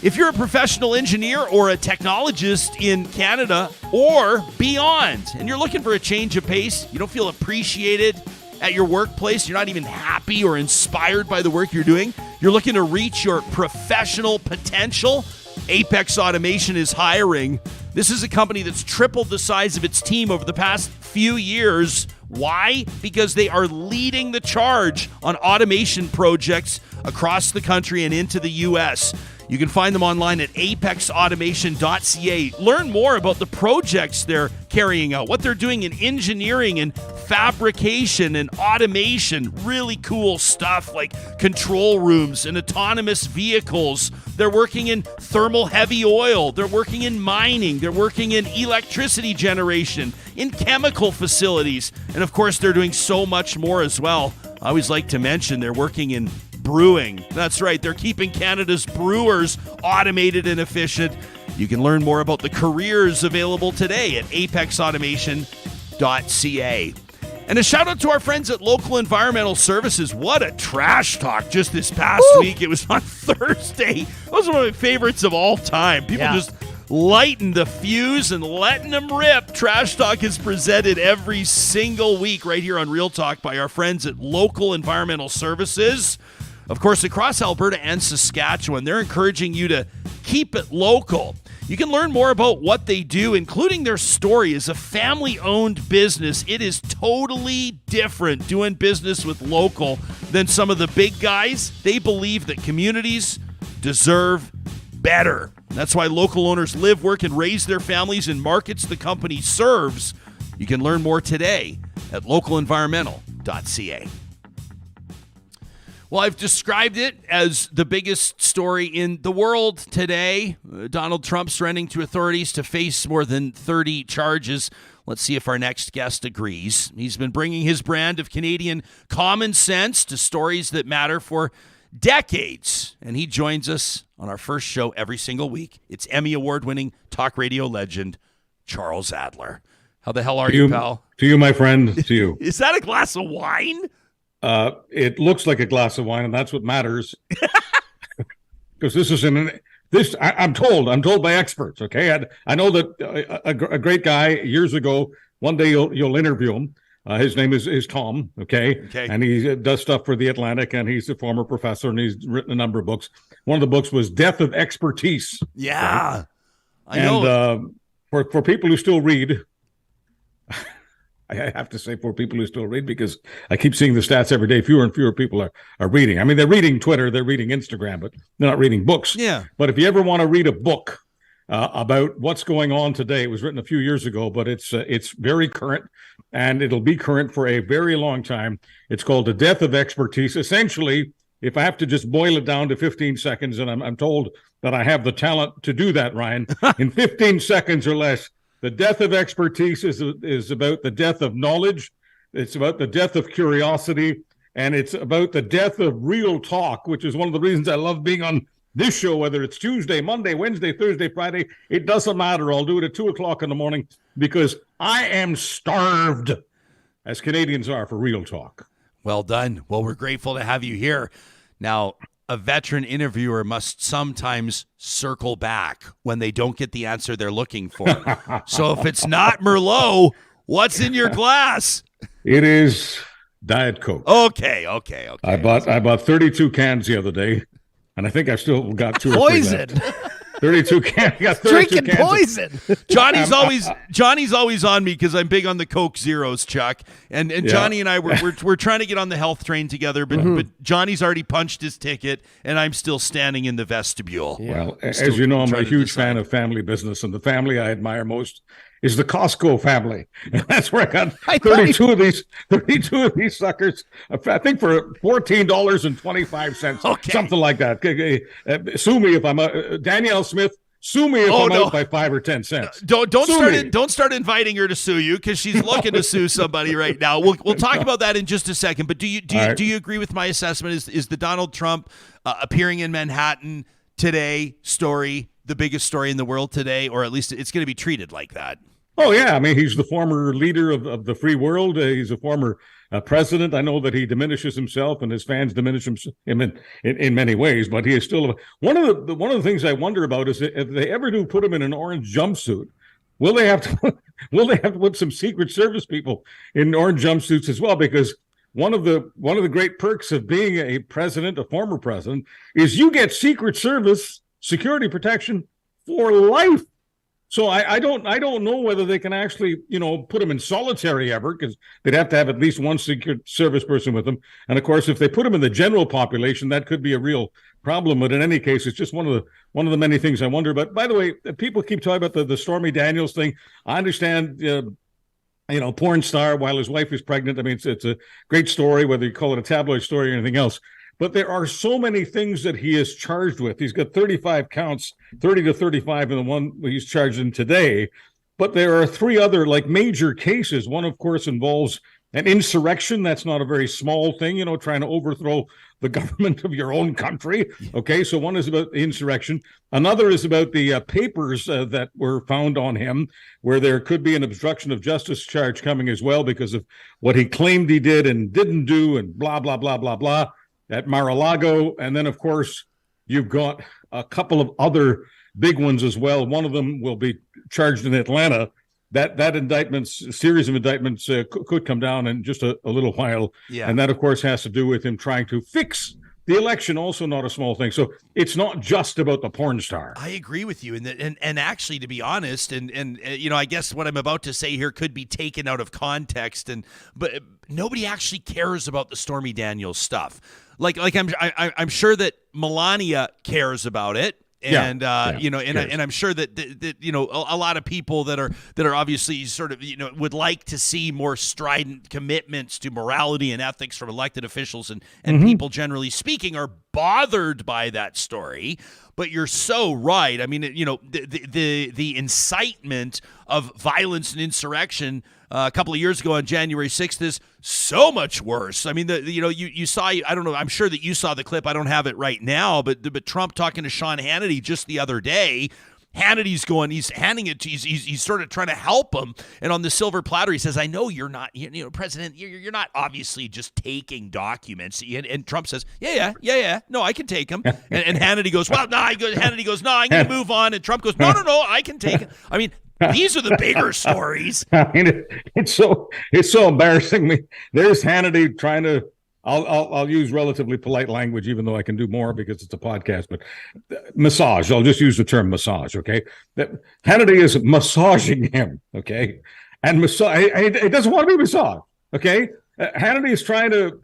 If you're a professional engineer or a technologist in Canada or beyond, and you're looking for a change of pace, you don't feel appreciated at your workplace, you're not even happy or inspired by the work you're doing, you're looking to reach your professional potential, Apex Automation is hiring. This is a company that's tripled the size of its team over the past few years. Why? Because they are leading the charge on automation projects across the country and into the U.S. You can find them online at apexautomation.ca. Learn more about the projects they're carrying out, what they're doing in engineering and fabrication and automation. Really cool stuff like control rooms and autonomous vehicles. They're working in thermal heavy oil. They're working in mining. They're working in electricity generation, in chemical facilities. And of course, they're doing so much more as well. I always like to mention they're working in brewing. That's right. They're keeping Canada's brewers automated and efficient. You can learn more about the careers available today at apexautomation.ca. And a shout out to our friends at Local Environmental Services. What a trash talk just this past week. It was on Thursday. That was one of my favorites of all time. People just lighting the fuse and letting them rip. Trash Talk is presented every single week right here on Real Talk by our friends at Local Environmental Services. Of course, across Alberta and Saskatchewan, they're encouraging you to keep it local. You can learn more about what they do, including their story as a family-owned business. It is totally different doing business with local than some of the big guys. They believe that communities deserve better. That's why local owners live, work, and raise their families in markets the company serves. You can learn more today at localenvironmental.ca. Well, I've described it as the biggest story in the world today. Donald Trump surrendering to authorities to face more than 30 charges. Let's see if our next guest agrees. He's been bringing his brand of Canadian common sense to stories that matter for decades. And he joins us on our first show every single week. It's Emmy Award-winning talk radio legend, Charles Adler. How the hell are you, pal? To you, my friend, to you. Is that a glass of wine? It looks like a glass of wine, and that's what matters. Because this is I'm told by experts. Okay, I know that a great guy years ago. One day you'll interview him. His name is Tom. Okay, and he does stuff for the Atlantic, and he's a former professor, and he's written a number of books. One of the books was Death of Expertise. Yeah, right? I know. And for people who still read. I have to say for people who still read, because I keep seeing the stats every day. Fewer and fewer people are reading. I mean, they're reading Twitter, they're reading Instagram, but they're not reading books. Yeah. But if you ever want to read a book about what's going on today, it was written a few years ago, but it's very current, and it'll be current for a very long time. It's called The Death of Expertise. Essentially, if I have to just boil it down to 15 seconds, and I'm told that I have the talent to do that, Ryan, in 15 seconds or less, the death of expertise is about the death of knowledge. It's about the death of curiosity. And it's about the death of real talk, which is one of the reasons I love being on this show, whether it's Tuesday, Monday, Wednesday, Thursday, Friday. It doesn't matter. I'll do it at 2:00 in the morning because I am starved, as Canadians are, for real talk. Well done. Well, we're grateful to have you here. Now, a veteran interviewer must sometimes circle back when they don't get the answer they're looking for. So if it's not Merlot, what's in your glass? It is Diet Coke. Okay. I bought 32 cans the other day, and I think I've still got 2 or 3 left. 32 cans. You got 32 Drinking cans poison. Johnny's always on me because I'm big on the Coke Zeros, Chuck. And Johnny and I we're trying to get on the health train together, but Johnny's already punched his ticket, and I'm still standing in the vestibule. Well, as you know, I'm a huge fan of family business, and the family I admire most is the Costco family. And that's where I got 32 of these suckers, I think for $14.25, something like that. Sue me if I'm Danielle Smith. Sue me if I'm out by 5 or 10 cents. Don't start inviting her to sue you, because she's looking to sue somebody right now. We'll talk about that in just a second. But do you agree with my assessment? Is the Donald Trump appearing in Manhattan today story the biggest story in the world today, or at least it's going to be treated like that? Oh, yeah. I mean, he's the former leader of the free world. He's a former president. I know that he diminishes himself and his fans diminish him in many ways, but he is still one of the things I wonder about is if they ever do put him in an orange jumpsuit, will they have to put some Secret Service people in orange jumpsuits as well? Because one of the great perks of being a president, a former president, is you get Secret Service security protection for life. So I don't know whether they can actually, put them in solitary ever, because they'd have to have at least one Secret Service person with them. And of course, if they put them in the general population, that could be a real problem. But in any case, it's just one of the many things I wonder about. By the way, people keep talking about the Stormy Daniels thing. I understand, porn star while his wife is pregnant. I mean, it's a great story, whether you call it a tabloid story or anything else. But there are so many things that he is charged with. He's got 35 counts, 30 to 35 in the one he's charged in today. But there are 3 other major cases. One, of course, involves an insurrection. That's not a very small thing, trying to overthrow the government of your own country. Okay, so one is about the insurrection. Another is about the papers that were found on him, where there could be an obstruction of justice charge coming as well because of what he claimed he did and didn't do and blah, blah, blah, blah, blah. At Mar-a-Lago. And then, of course, you've got a couple of other big ones as well. One of them will be charged in Atlanta. That series of indictments could come down in just a little while. Yeah. And that, of course, has to do with him trying to fix the election, also not a small thing. So it's not just about the porn star. I agree with you. And actually, to be honest, and I guess what I'm about to say here could be taken out of context, but nobody actually cares about the Stormy Daniels stuff. Like I'm sure that Melania cares about it. And I'm sure that a lot of people that are obviously sort of would like to see more strident commitments to morality and ethics from elected officials and people generally speaking are bothered by that story. But you're so right. I mean, the incitement of violence and insurrection a couple of years ago on January 6th is so much worse. I mean, you saw, I don't know, I'm sure that you saw the clip. I don't have it right now, but Trump talking to Sean Hannity just the other day. Hannity's he's sort of trying to help him. And on the silver platter, he says, I know you're not, President, you're not obviously just taking documents. And Trump says, yeah. No, I can take them. And Hannity goes, well, no, Hannity goes, no, I'm going to move on. And Trump goes, no, I can take it. I mean, these are the bigger stories. I mean, it's so embarrassing. There's Hannity trying to, I'll use relatively polite language, even though I can do more because it's a podcast, but massage. I'll just use the term massage, okay? Hannity is massaging him, okay? And it doesn't want to be massaged, okay? Hannity is trying to,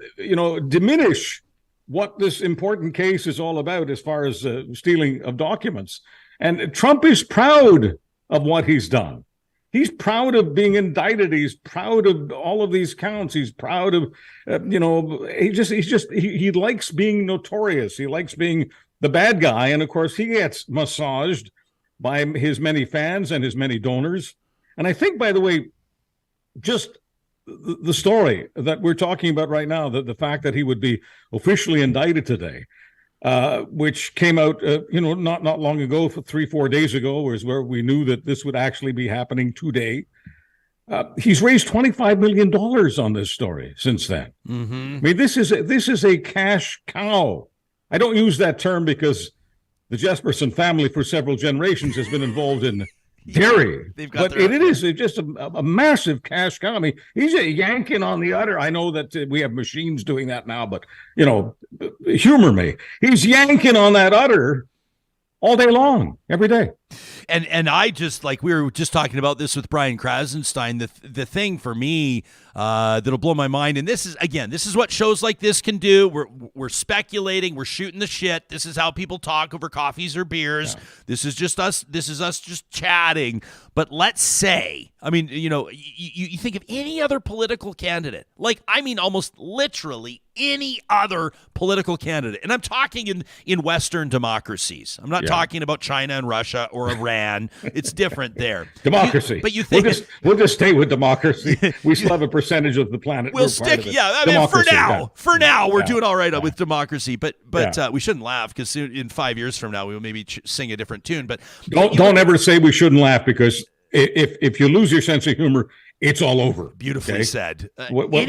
diminish what this important case is all about as far as stealing of documents. And Trump is proud of what he's done. He's proud of being indicted. He's proud of all of these counts. He's proud of, he likes being notorious. He likes being the bad guy. And of course, he gets massaged by his many fans and his many donors. And I think, by the way, just the story that we're talking about right now, the fact that he would be officially indicted today, which came out, not long ago, 3-4 days ago, was where we knew that this would actually be happening today. He's raised $25 million on this story since then. Mm-hmm. I mean, this is a cash cow. I don't use that term because the Jespersen family for several generations has been involved in dairy, but it is just a massive cash cow. I mean, he's yanking on the udder. I know that we have machines doing that now, but humor me. He's yanking on that udder all day long, every day. And I just, like, we were just talking about this with Brian Krassenstein, the thing for me that'll blow my mind, and this is what shows like this can do. We're speculating, we're shooting the shit. This is how people talk over coffees or beers. Yeah. This is us just chatting. But let's say, I mean, you think of any other political candidate, like, I mean, almost literally any other political candidate. And I'm talking in Western democracies. I'm not talking about China and Russia or Iran. It's different there. Democracy. But you think we'll just stay with democracy. We still have a percentage of the planet. We'll stick. Yeah. I mean, for now, we're doing all right with democracy. But we shouldn't laugh, because in 5 years from now, we will maybe sing a different tune. But don't ever say we shouldn't laugh, because if you lose your sense of humor, it's all over. Beautifully said. People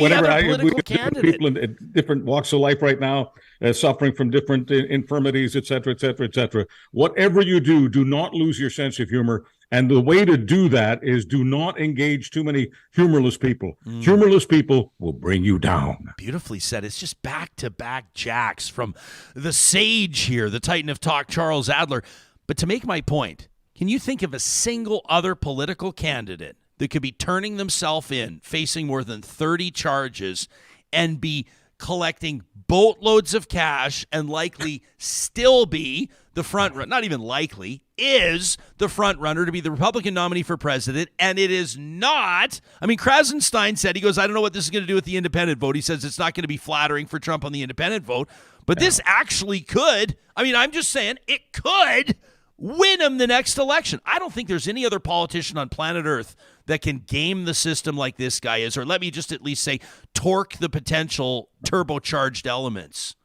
in different walks of life right now, suffering from different infirmities, et cetera, et cetera, et cetera. Whatever you do not lose your sense of humor. And the way to do that is do not engage too many humorless people. Humorless people will bring you down. Beautifully said. It's just back-to-back jacks from the sage here, the Titan of Talk, Charles Adler. But to make my point, can you think of a single other political candidate that could be turning themselves in, facing more than 30 charges, and be collecting boatloads of cash and likely still be the front runner, not even likely, is the front runner to be the Republican nominee for president? And it is not, I mean, Krassenstein said, he goes, I don't know what this is going to do with the independent vote. He says it's not going to be flattering for Trump on the independent vote, but this actually could, I mean, I'm just saying, it could win him the next election. I don't think there's any other politician on planet Earth that can game the system like this guy is, or let me just at least say torque the potential turbocharged elements.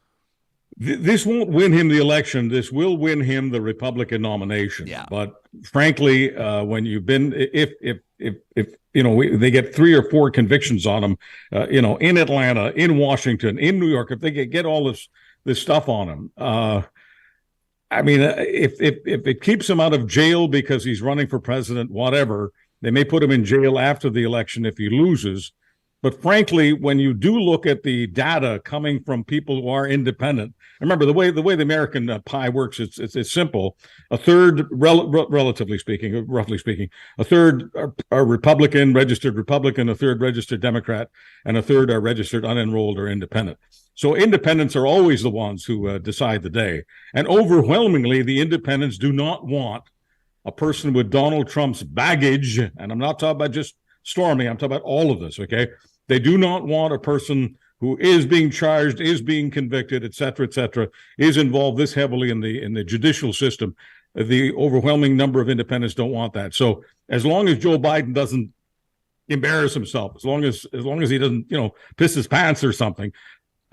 This won't win him the election. This will win him the Republican nomination. Yeah. But frankly, when you've been, if they get 3 or 4 convictions on him, in Atlanta, in Washington, in New York, if they get all this stuff on him, I mean, if it keeps him out of jail because he's running for president, whatever, they may put him in jail after the election if he loses. But frankly, when you do look at the data coming from people who are independent, remember the way the American pie works, it's simple. A third, roughly speaking, a third are Republican, registered Republican, a third registered Democrat, and a third are registered unenrolled or independent. So independents are always the ones who decide the day. And overwhelmingly, the independents do not want a person with Donald Trump's baggage, and I'm not talking about just Stormy, I'm talking about all of this, okay? They do not want a person who is being charged, is being convicted, et cetera, is involved this heavily in the judicial system. The overwhelming number of independents don't want that. So as long as Joe Biden doesn't embarrass himself, as long as he doesn't, piss his pants or something,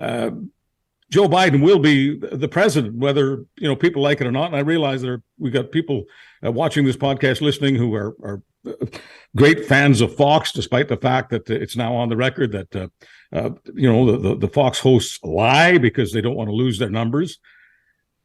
Joe Biden will be the president, whether people like it or not. And I realize we've got people watching this podcast, listening, who are great fans of Fox, despite the fact that it's now on the record that the Fox hosts lie because they don't want to lose their numbers.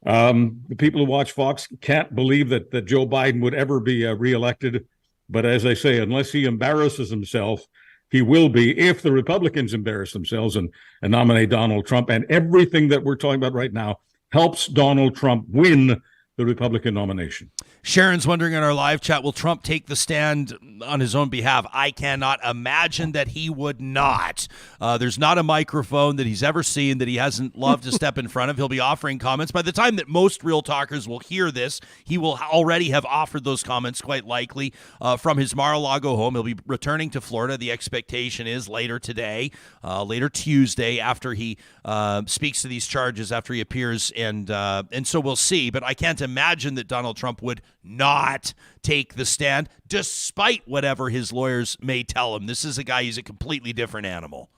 The people who watch Fox can't believe that Joe Biden would ever be reelected. But as I say, unless he embarrasses himself, he will be, if the Republicans embarrass themselves and nominate Donald Trump. And everything that we're talking about right now helps Donald Trump win the Republican nomination. Sharon's wondering in our live chat, will Trump take the stand on his own behalf? I cannot imagine that he would not. There's not a microphone that he's ever seen that he hasn't loved to step in front of. He'll be offering comments. By the time that most Real Talkers will hear this, he will already have offered those comments, quite likely, from his Mar-a-Lago home. He'll be returning to Florida. The expectation is later today, later Tuesday, after he speaks to these charges, after he appears, and so we'll see. But I can't imagine that Donald Trump would not take the stand, despite whatever his lawyers may tell him. This is a guy, he's a completely different animal.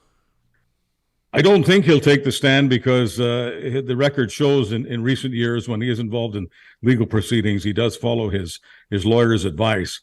I don't think he'll take the stand because the record shows in recent years when he is involved in legal proceedings, he does follow his lawyer's advice.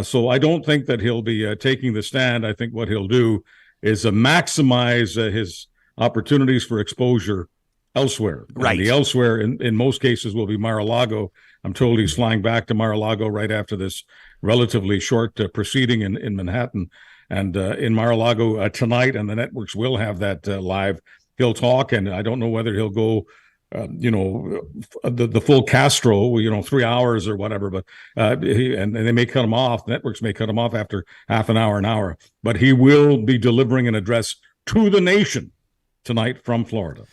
So I don't think that he'll be taking the stand. I think what he'll do is maximize his opportunities for exposure elsewhere. Right. And the elsewhere in most cases will be Mar-a-Lago. I'm told he's flying back to Mar-a-Lago right after this relatively short proceeding in Manhattan. And in Mar-a-Lago tonight, and the networks will have that live. He'll talk, and I don't know whether he'll go the full Castro, 3 hours or whatever, but and they may cut him off. Networks may cut him off after half an hour, but he will be delivering an address to the nation tonight from Florida.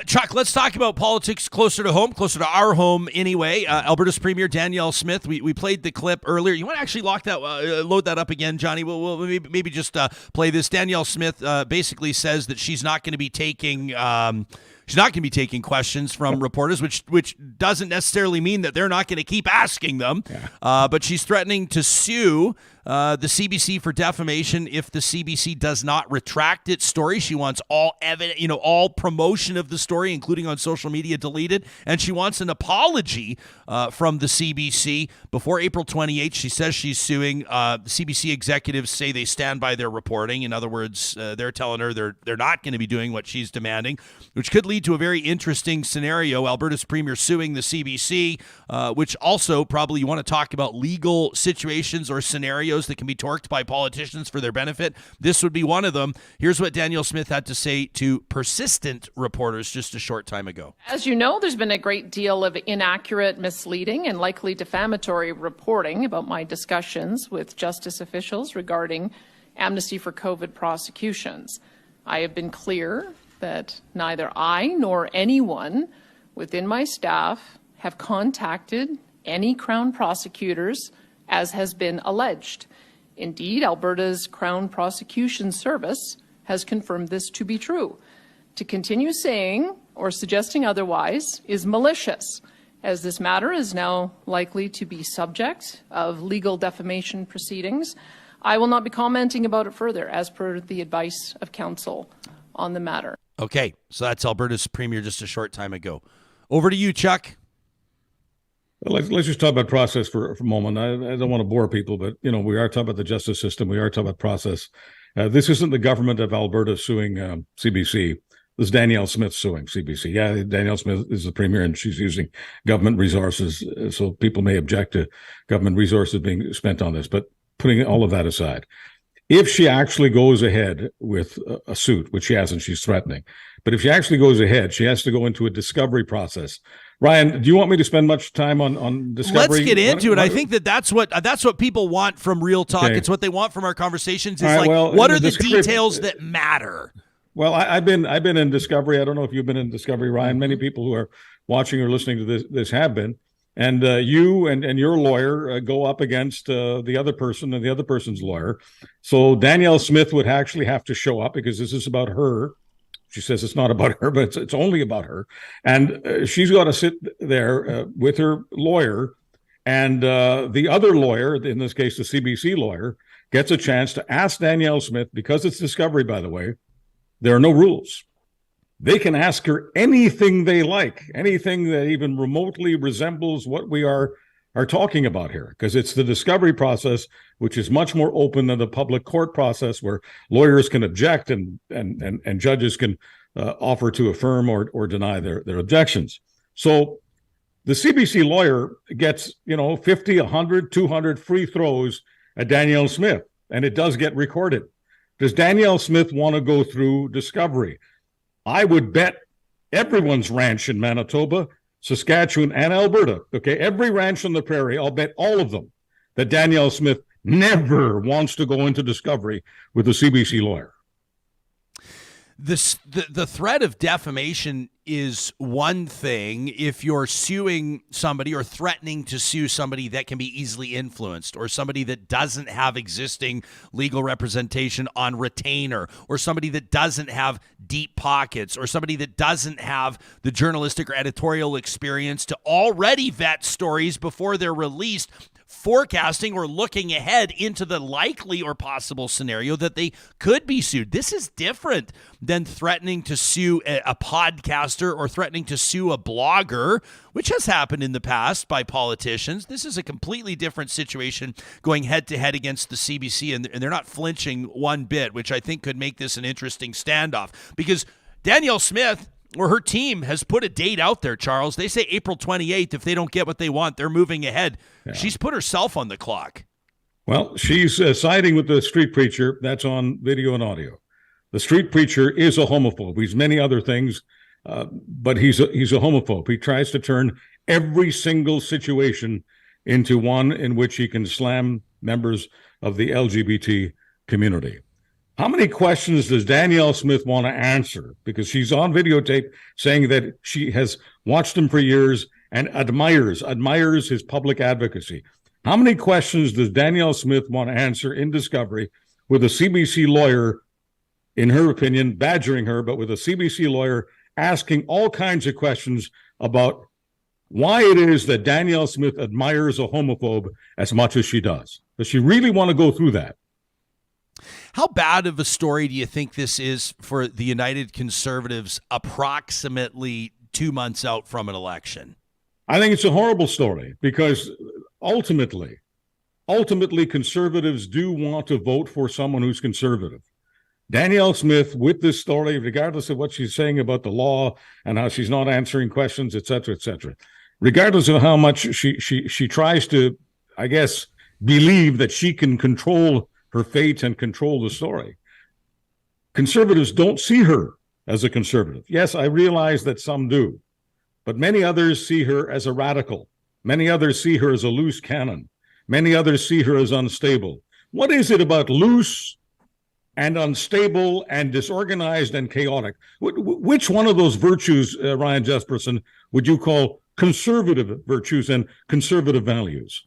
Chuck, let's talk about politics closer to home, closer to our home anyway. Alberta's Premier Danielle Smith. We played the clip earlier. You want to actually load that up again, Johnny? We'll maybe just play this. Danielle Smith basically says that she's not going to be taking. She's not going to be taking questions from reporters, which doesn't necessarily mean that they're not going to keep asking them. Yeah. But she's threatening to sue the CBC for defamation if the CBC does not retract its story. She wants all evidence, all promotion of the story, including on social media, deleted. And she wants an apology from the CBC before April 28th. She says she's suing. The CBC executives say they stand by their reporting. In other words, they're telling her they're not going to be doing what she's demanding, which could lead to a very interesting scenario. Alberta's Premier suing the CBC, which also probably you want to talk about legal situations or scenarios that can be torqued by politicians for their benefit. This would be one of them. Here's what Danielle Smith had to say to persistent reporters just a short time ago. As you know, there's been a great deal of inaccurate, misleading, and likely defamatory reporting about my discussions with justice officials regarding amnesty for COVID prosecutions. I have been clear that neither I nor anyone within my staff have contacted any Crown prosecutors, as has been alleged. Indeed, Alberta's Crown Prosecution Service has confirmed this to be true. To continue saying or suggesting otherwise is malicious, as this matter is now likely to be subject of legal defamation proceedings. I will not be commenting about it further, as per the advice of counsel on the matter. Okay, so that's Alberta's Premier just a short time ago. Over to you, Chuck. Let's just talk about process for a moment. I don't want to bore people, but we are talking about the justice system. We are talking about process. This isn't the government of Alberta suing CBC. This is Danielle Smith suing CBC. Yeah, Danielle Smith is the premier, and she's using government resources, so people may object to government resources being spent on this. But putting all of that aside, if she actually goes ahead with a suit, which she hasn't, she's threatening. But if she actually goes ahead, she has to go into a discovery process. Ryan, do you want me to spend much time on discovery? Let's get into it. I think that's what people want from Real Talk. Okay. It's what they want from our conversations. It's what are the details that matter? Well, I've been in discovery. I don't know if you've been in discovery, Ryan. Many people who are watching or listening to this have been. And you and your lawyer go up against the other person and the other person's lawyer. So Danielle Smith would actually have to show up because this is about her. She says it's not about her, but it's only about her. And she's got to sit there with her lawyer. And the other lawyer, in this case, the CBC lawyer, gets a chance to ask Danielle Smith, because it's discovery, by the way, there are no rules. They can ask her anything they like, anything that even remotely resembles what we are talking about here, because it's the discovery process, which is much more open than the public court process, where lawyers can object and judges can offer to affirm or deny their objections. So the CBC lawyer gets 50, 100, 200 free throws at Danielle Smith, and it does get recorded. Does Danielle Smith want to go through discovery? I would bet everyone's ranch in Manitoba, Saskatchewan, and Alberta, okay, every ranch on the prairie, I'll bet all of them that Danielle Smith never wants to go into discovery with a CBC lawyer. The threat of defamation is one thing if you're suing somebody or threatening to sue somebody that can be easily influenced, or somebody that doesn't have existing legal representation on retainer, or somebody that doesn't have deep pockets, or somebody that doesn't have the journalistic or editorial experience to already vet stories before they're released, forecasting or looking ahead into the likely or possible scenario that they could be sued. This is different than threatening to sue a podcaster or threatening to sue a blogger, which has happened in the past by politicians. This is a completely different situation, going head-to-head against the CBC, and they're not flinching one bit, which I think could make this an interesting standoff, because Danielle Smith or her team has put a date out there, Charles. They say April 28th. If they don't get what they want, they're moving ahead. Yeah. She's put herself on the clock. Well, she's siding with the street preacher. That's on video and audio. The street preacher is a homophobe. He's many other things. but he's a homophobe. He tries to turn every single situation into one in which he can slam members of the LGBT community. How many questions does Danielle Smith want to answer? Because she's on videotape saying that she has watched him for years and admires his public advocacy. How many questions does Danielle Smith want to answer in discovery with a CBC lawyer, in her opinion, badgering her, but with a CBC lawyer asking all kinds of questions about why it is that Danielle Smith admires a homophobe as much as she does? Does she really want to go through that? How bad of a story do you think this is for the United Conservatives approximately 2 months out from an election? I think it's a horrible story because ultimately, conservatives do want to vote for someone who's conservative. Danielle Smith, with this story, regardless of what she's saying about the law and how she's not answering questions, et cetera, regardless of how much she tries to, I guess, believe that she can control her fate and control the story, conservatives don't see her as a conservative. Yes, I realize that some do, but many others see her as a radical. Many others see her as a loose cannon. Many others see her as unstable. What is it about loose and unstable and disorganized and chaotic? Which one of those virtues, Ryan Jespersen, would you call conservative virtues and conservative values?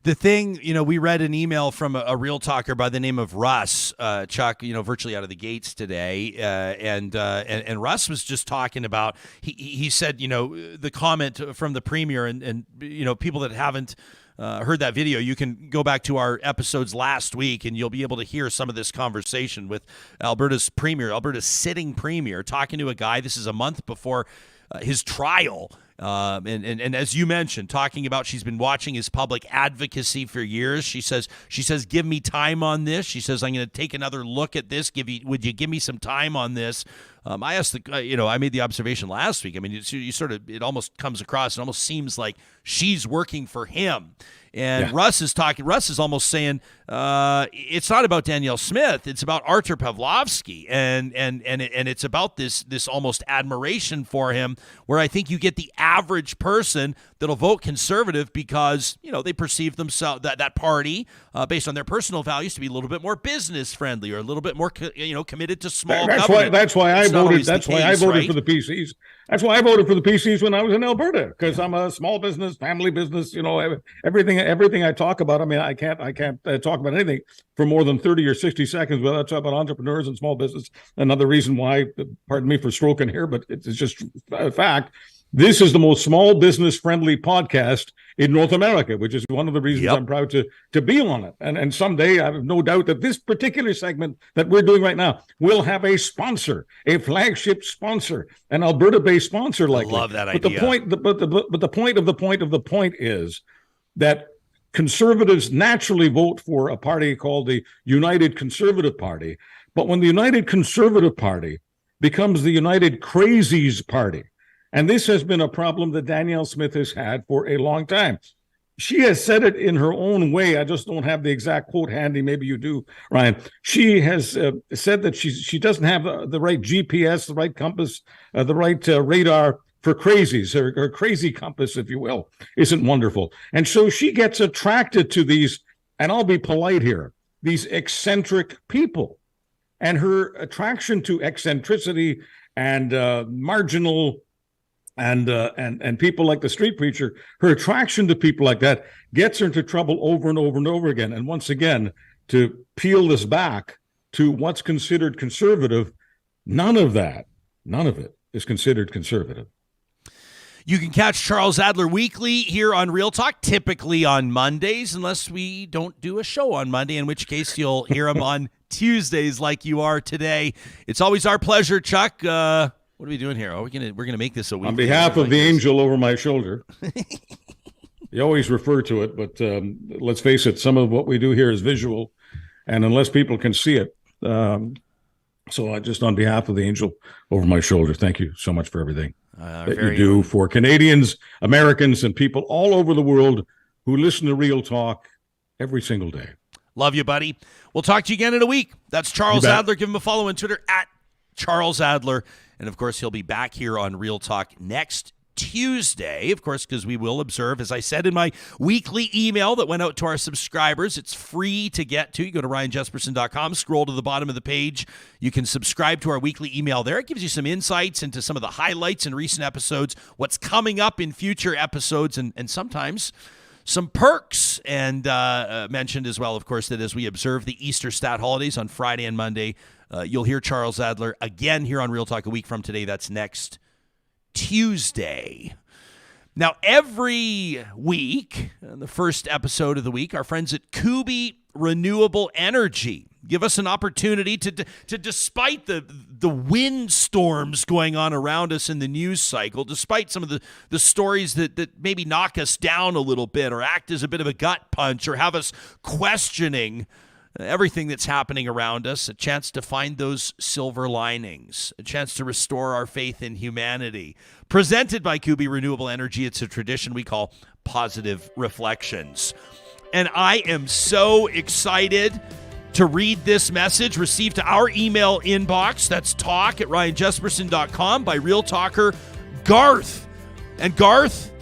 The thing, we read an email from a real talker by the name of Russ, Chuck, virtually out of the gates today. And Russ was just talking about, he said, the comment from the premier and people that haven't heard that video, you can go back to our episodes last week and you'll be able to hear some of this conversation with Alberta's sitting premier, talking to a guy. This is a month before his trial. And as you mentioned, talking about she's been watching his public advocacy for years. She says, give me time on this. She says, I'm going to take another look at this. Would you give me some time on this? I asked I made the observation last week. I mean, it almost comes across, it almost seems like she's working for him. And yeah. Russ is almost saying it's not about Danielle Smith. It's about Artur Pawlowski, and it's about this almost admiration for him, where I think you get the average person that'll vote conservative because they perceive themselves that party based on their personal values to be a little bit more business friendly or a little bit more committed to small government. That's why I voted for the PCs. That's why I voted for the PCs when I was in Alberta, because I'm a small business, family business. Everything I talk about. I mean, I can't talk about anything for more than 30 or 60 seconds without talking about entrepreneurs and small business. Another reason why, pardon me for stroking here, but it's just a fact. This is the most small business friendly podcast in North America, which is one of the reasons I'm proud to be on it. And someday I have no doubt that this particular segment that we're doing right now will have a sponsor, a flagship sponsor, an Alberta-based sponsor. Likely. I love that idea. But the point is that conservatives naturally vote for a party called the United Conservative Party. But when the United Conservative Party becomes the United Crazies Party, and this has been a problem that Danielle Smith has had for a long time. She has said it in her own way. I just don't have the exact quote handy. Maybe you do, Ryan. She has said that she doesn't have the right GPS, the right compass, the right radar for crazies. Her crazy compass, if you will, isn't wonderful. And so she gets attracted to these, and I'll be polite here, these eccentric people. And her attraction to eccentricity and marginal and people like the street preacher, her attraction to people like that gets her into trouble over and over and over again. And once again, to peel this back to what's considered conservative, none of it is considered conservative. You can catch Charles Adler weekly here on Real Talk, typically on Mondays, unless we don't do a show on Monday, in which case you'll hear him on Tuesdays like you are today. It's always our pleasure, Chuck. What are we doing here? We're gonna make this a week. On behalf of the angel over my shoulder. You always refer to it, but let's face it, some of what we do here is visual, and unless people can see it, so just on behalf of the angel over my shoulder, thank you so much for everything that you do for Canadians, Americans, and people all over the world who listen to Real Talk every single day. Love you, buddy. We'll talk to you again in a week. That's Charles Adler. Give him a follow on Twitter at Charles Adler. And, of course, he'll be back here on Real Talk next Tuesday, of course, because we will observe, as I said in my weekly email that went out to our subscribers, it's free to get to. You go to ryanjespersen.com, scroll to the bottom of the page. You can subscribe to our weekly email there. It gives you some insights into some of the highlights in recent episodes, what's coming up in future episodes, and sometimes some perks. And mentioned as well, of course, that as we observe the Easter stat holidays on Friday and Monday, you'll hear Charles Adler again here on Real Talk a week from today. That's next Tuesday. Now, every week, the first episode of the week, our friends at Kuby Energy give us an opportunity to despite the windstorms going on around us in the news cycle, despite some of the stories that maybe knock us down a little bit or act as a bit of a gut punch or have us questioning everything that's happening around us, a chance to find those silver linings, a chance to restore our faith in humanity. Presented by Kuby Renewable Energy, it's a tradition we call Positive Reflections. And I am so excited to read this message received to our email inbox. That's talk@ryanjespersen.com by Real Talker Garth. And Garth,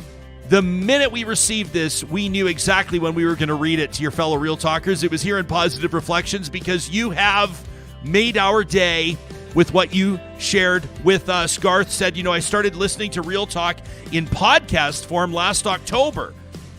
the minute we received this, we knew exactly when we were going to read it to your fellow Real Talkers. It was here in Positive Reflections because you have made our day with what you shared with us. Garth said, I started listening to Real Talk in podcast form last October.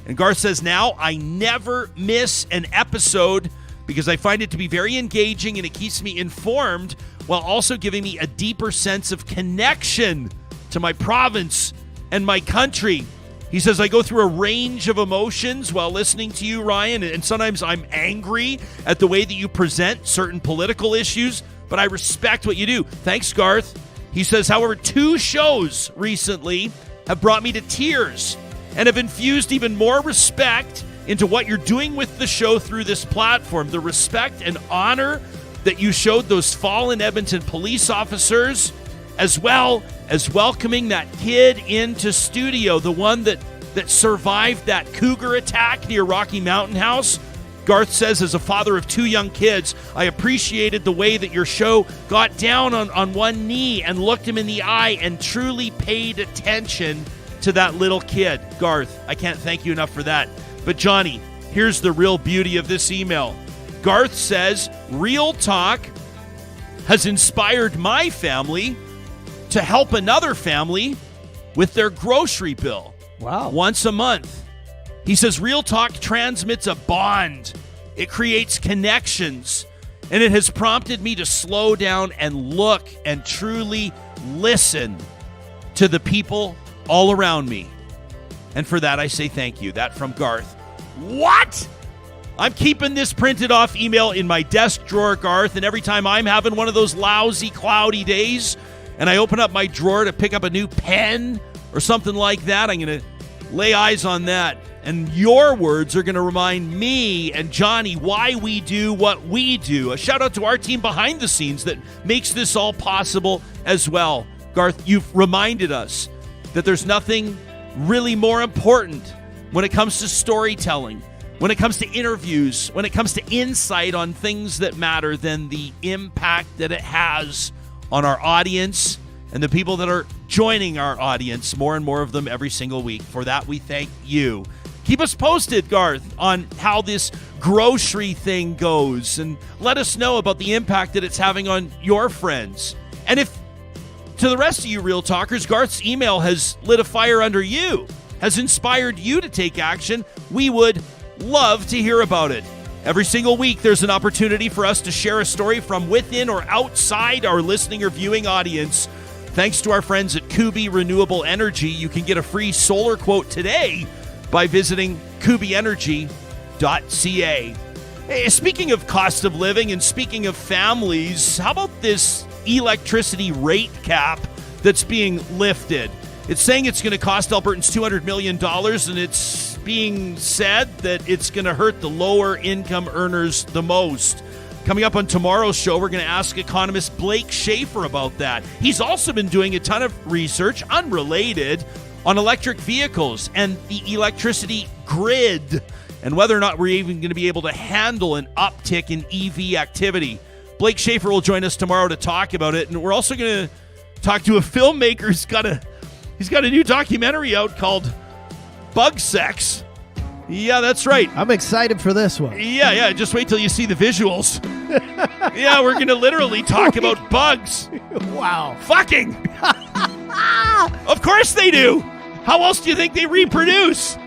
And Garth says, now I never miss an episode because I find it to be very engaging and it keeps me informed while also giving me a deeper sense of connection to my province and my country. He says, I go through a range of emotions while listening to you, Ryan, and sometimes I'm angry at the way that you present certain political issues, but I respect what you do. Thanks, Garth. He says, however, 2 shows recently have brought me to tears and have infused even more respect into what you're doing with the show through this platform. The respect and honor that you showed those fallen Edmonton police officers, as well as welcoming that kid into studio, the one that survived that cougar attack near Rocky Mountain House. Garth says, as a father of 2 young kids, I appreciated the way that your show got down on one knee and looked him in the eye and truly paid attention to that little kid. Garth, I can't thank you enough for that. But Johnny, here's the real beauty of this email. Garth says, Real Talk has inspired my family to help another family with their grocery bill. Wow. Once a month. He says, Real Talk transmits a bond. It creates connections. And it has prompted me to slow down and look and truly listen to the people all around me. And for that, I say thank you. That from Garth. What? I'm keeping this printed off email in my desk drawer, Garth, and every time I'm having one of those lousy, cloudy days, and I open up my drawer to pick up a new pen or something like that, I'm going to lay eyes on that. And your words are going to remind me and Johnny why we do what we do. A shout out to our team behind the scenes that makes this all possible as well. Garth, you've reminded us that there's nothing really more important when it comes to storytelling, when it comes to interviews, when it comes to insight on things that matter than the impact that it has on our audience and the people that are joining our audience, more and more of them every single week. For that, we thank you. Keep us posted, Garth, on how this grocery thing goes, and let us know about the impact that it's having on your friends. And if, to the rest of you Real Talkers, Garth's email has lit a fire under you, has inspired you to take action, we would love to hear about it. Every single week, there's an opportunity for us to share a story from within or outside our listening or viewing audience. Thanks to our friends at Kuby Renewable Energy, you can get a free solar quote today by visiting kubyenergy.ca. Hey, speaking of cost of living and speaking of families, how about this electricity rate cap that's being lifted? It's saying it's going to cost Albertans $200 million, and it's being said that it's going to hurt the lower income earners the most. Coming up on tomorrow's show, we're going to ask economist Blake Schaefer about that. He's also been doing a ton of research, unrelated, on electric vehicles and the electricity grid and whether or not we're even going to be able to handle an uptick in EV activity. Blake Schaefer will join us tomorrow to talk about it, and we're also going to Talked to a filmmaker. He's got a new documentary out called Bug Sex. Yeah, that's right. I'm excited for this one. Yeah. Just wait till you see the visuals. Yeah, we're going to literally talk about bugs. Wow. Fucking. Of course they do. How else do you think they reproduce?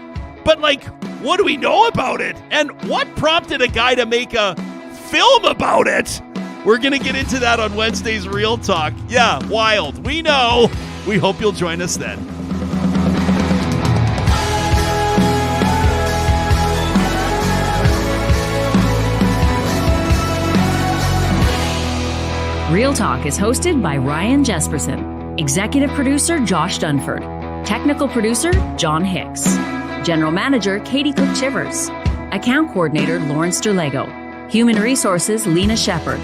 But, like, what do we know about it? And what prompted a guy to make a film about it? We're going to get into that on Wednesday's Real Talk. Yeah, wild. We know. We hope you'll join us then. Real Talk is hosted by Ryan Jespersen, executive producer Josh Dunford, technical producer John Hicks, general manager Katie Cook-Chivers, account coordinator Lawrence Derlego, human resources Lena Shepard,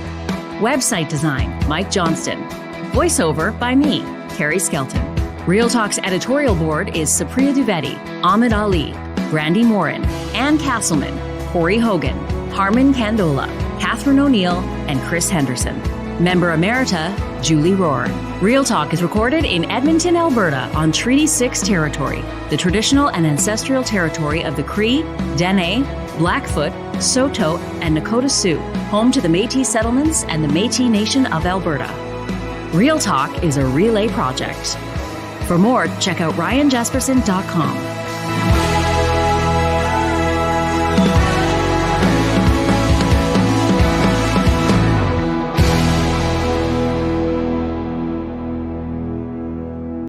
website design Mike Johnston, voiceover by me, Carrie Skelton. Real Talk's editorial board is Supriya Dwivedi, Ahmed Ali, Brandy Morin, Ann Castleman, Corey Hogan, Harman Kandola, Catherine O'Neill, and Chris Henderson. Member Emerita, Julie Rohr. Real Talk is recorded in Edmonton, Alberta on Treaty 6 territory, the traditional and ancestral territory of the Cree, Dene, Blackfoot, Saulteaux, and Nakota Sioux, home to the Métis settlements and the Métis Nation of Alberta. Real Talk is a relay project. For more, check out ryanjespersen.com.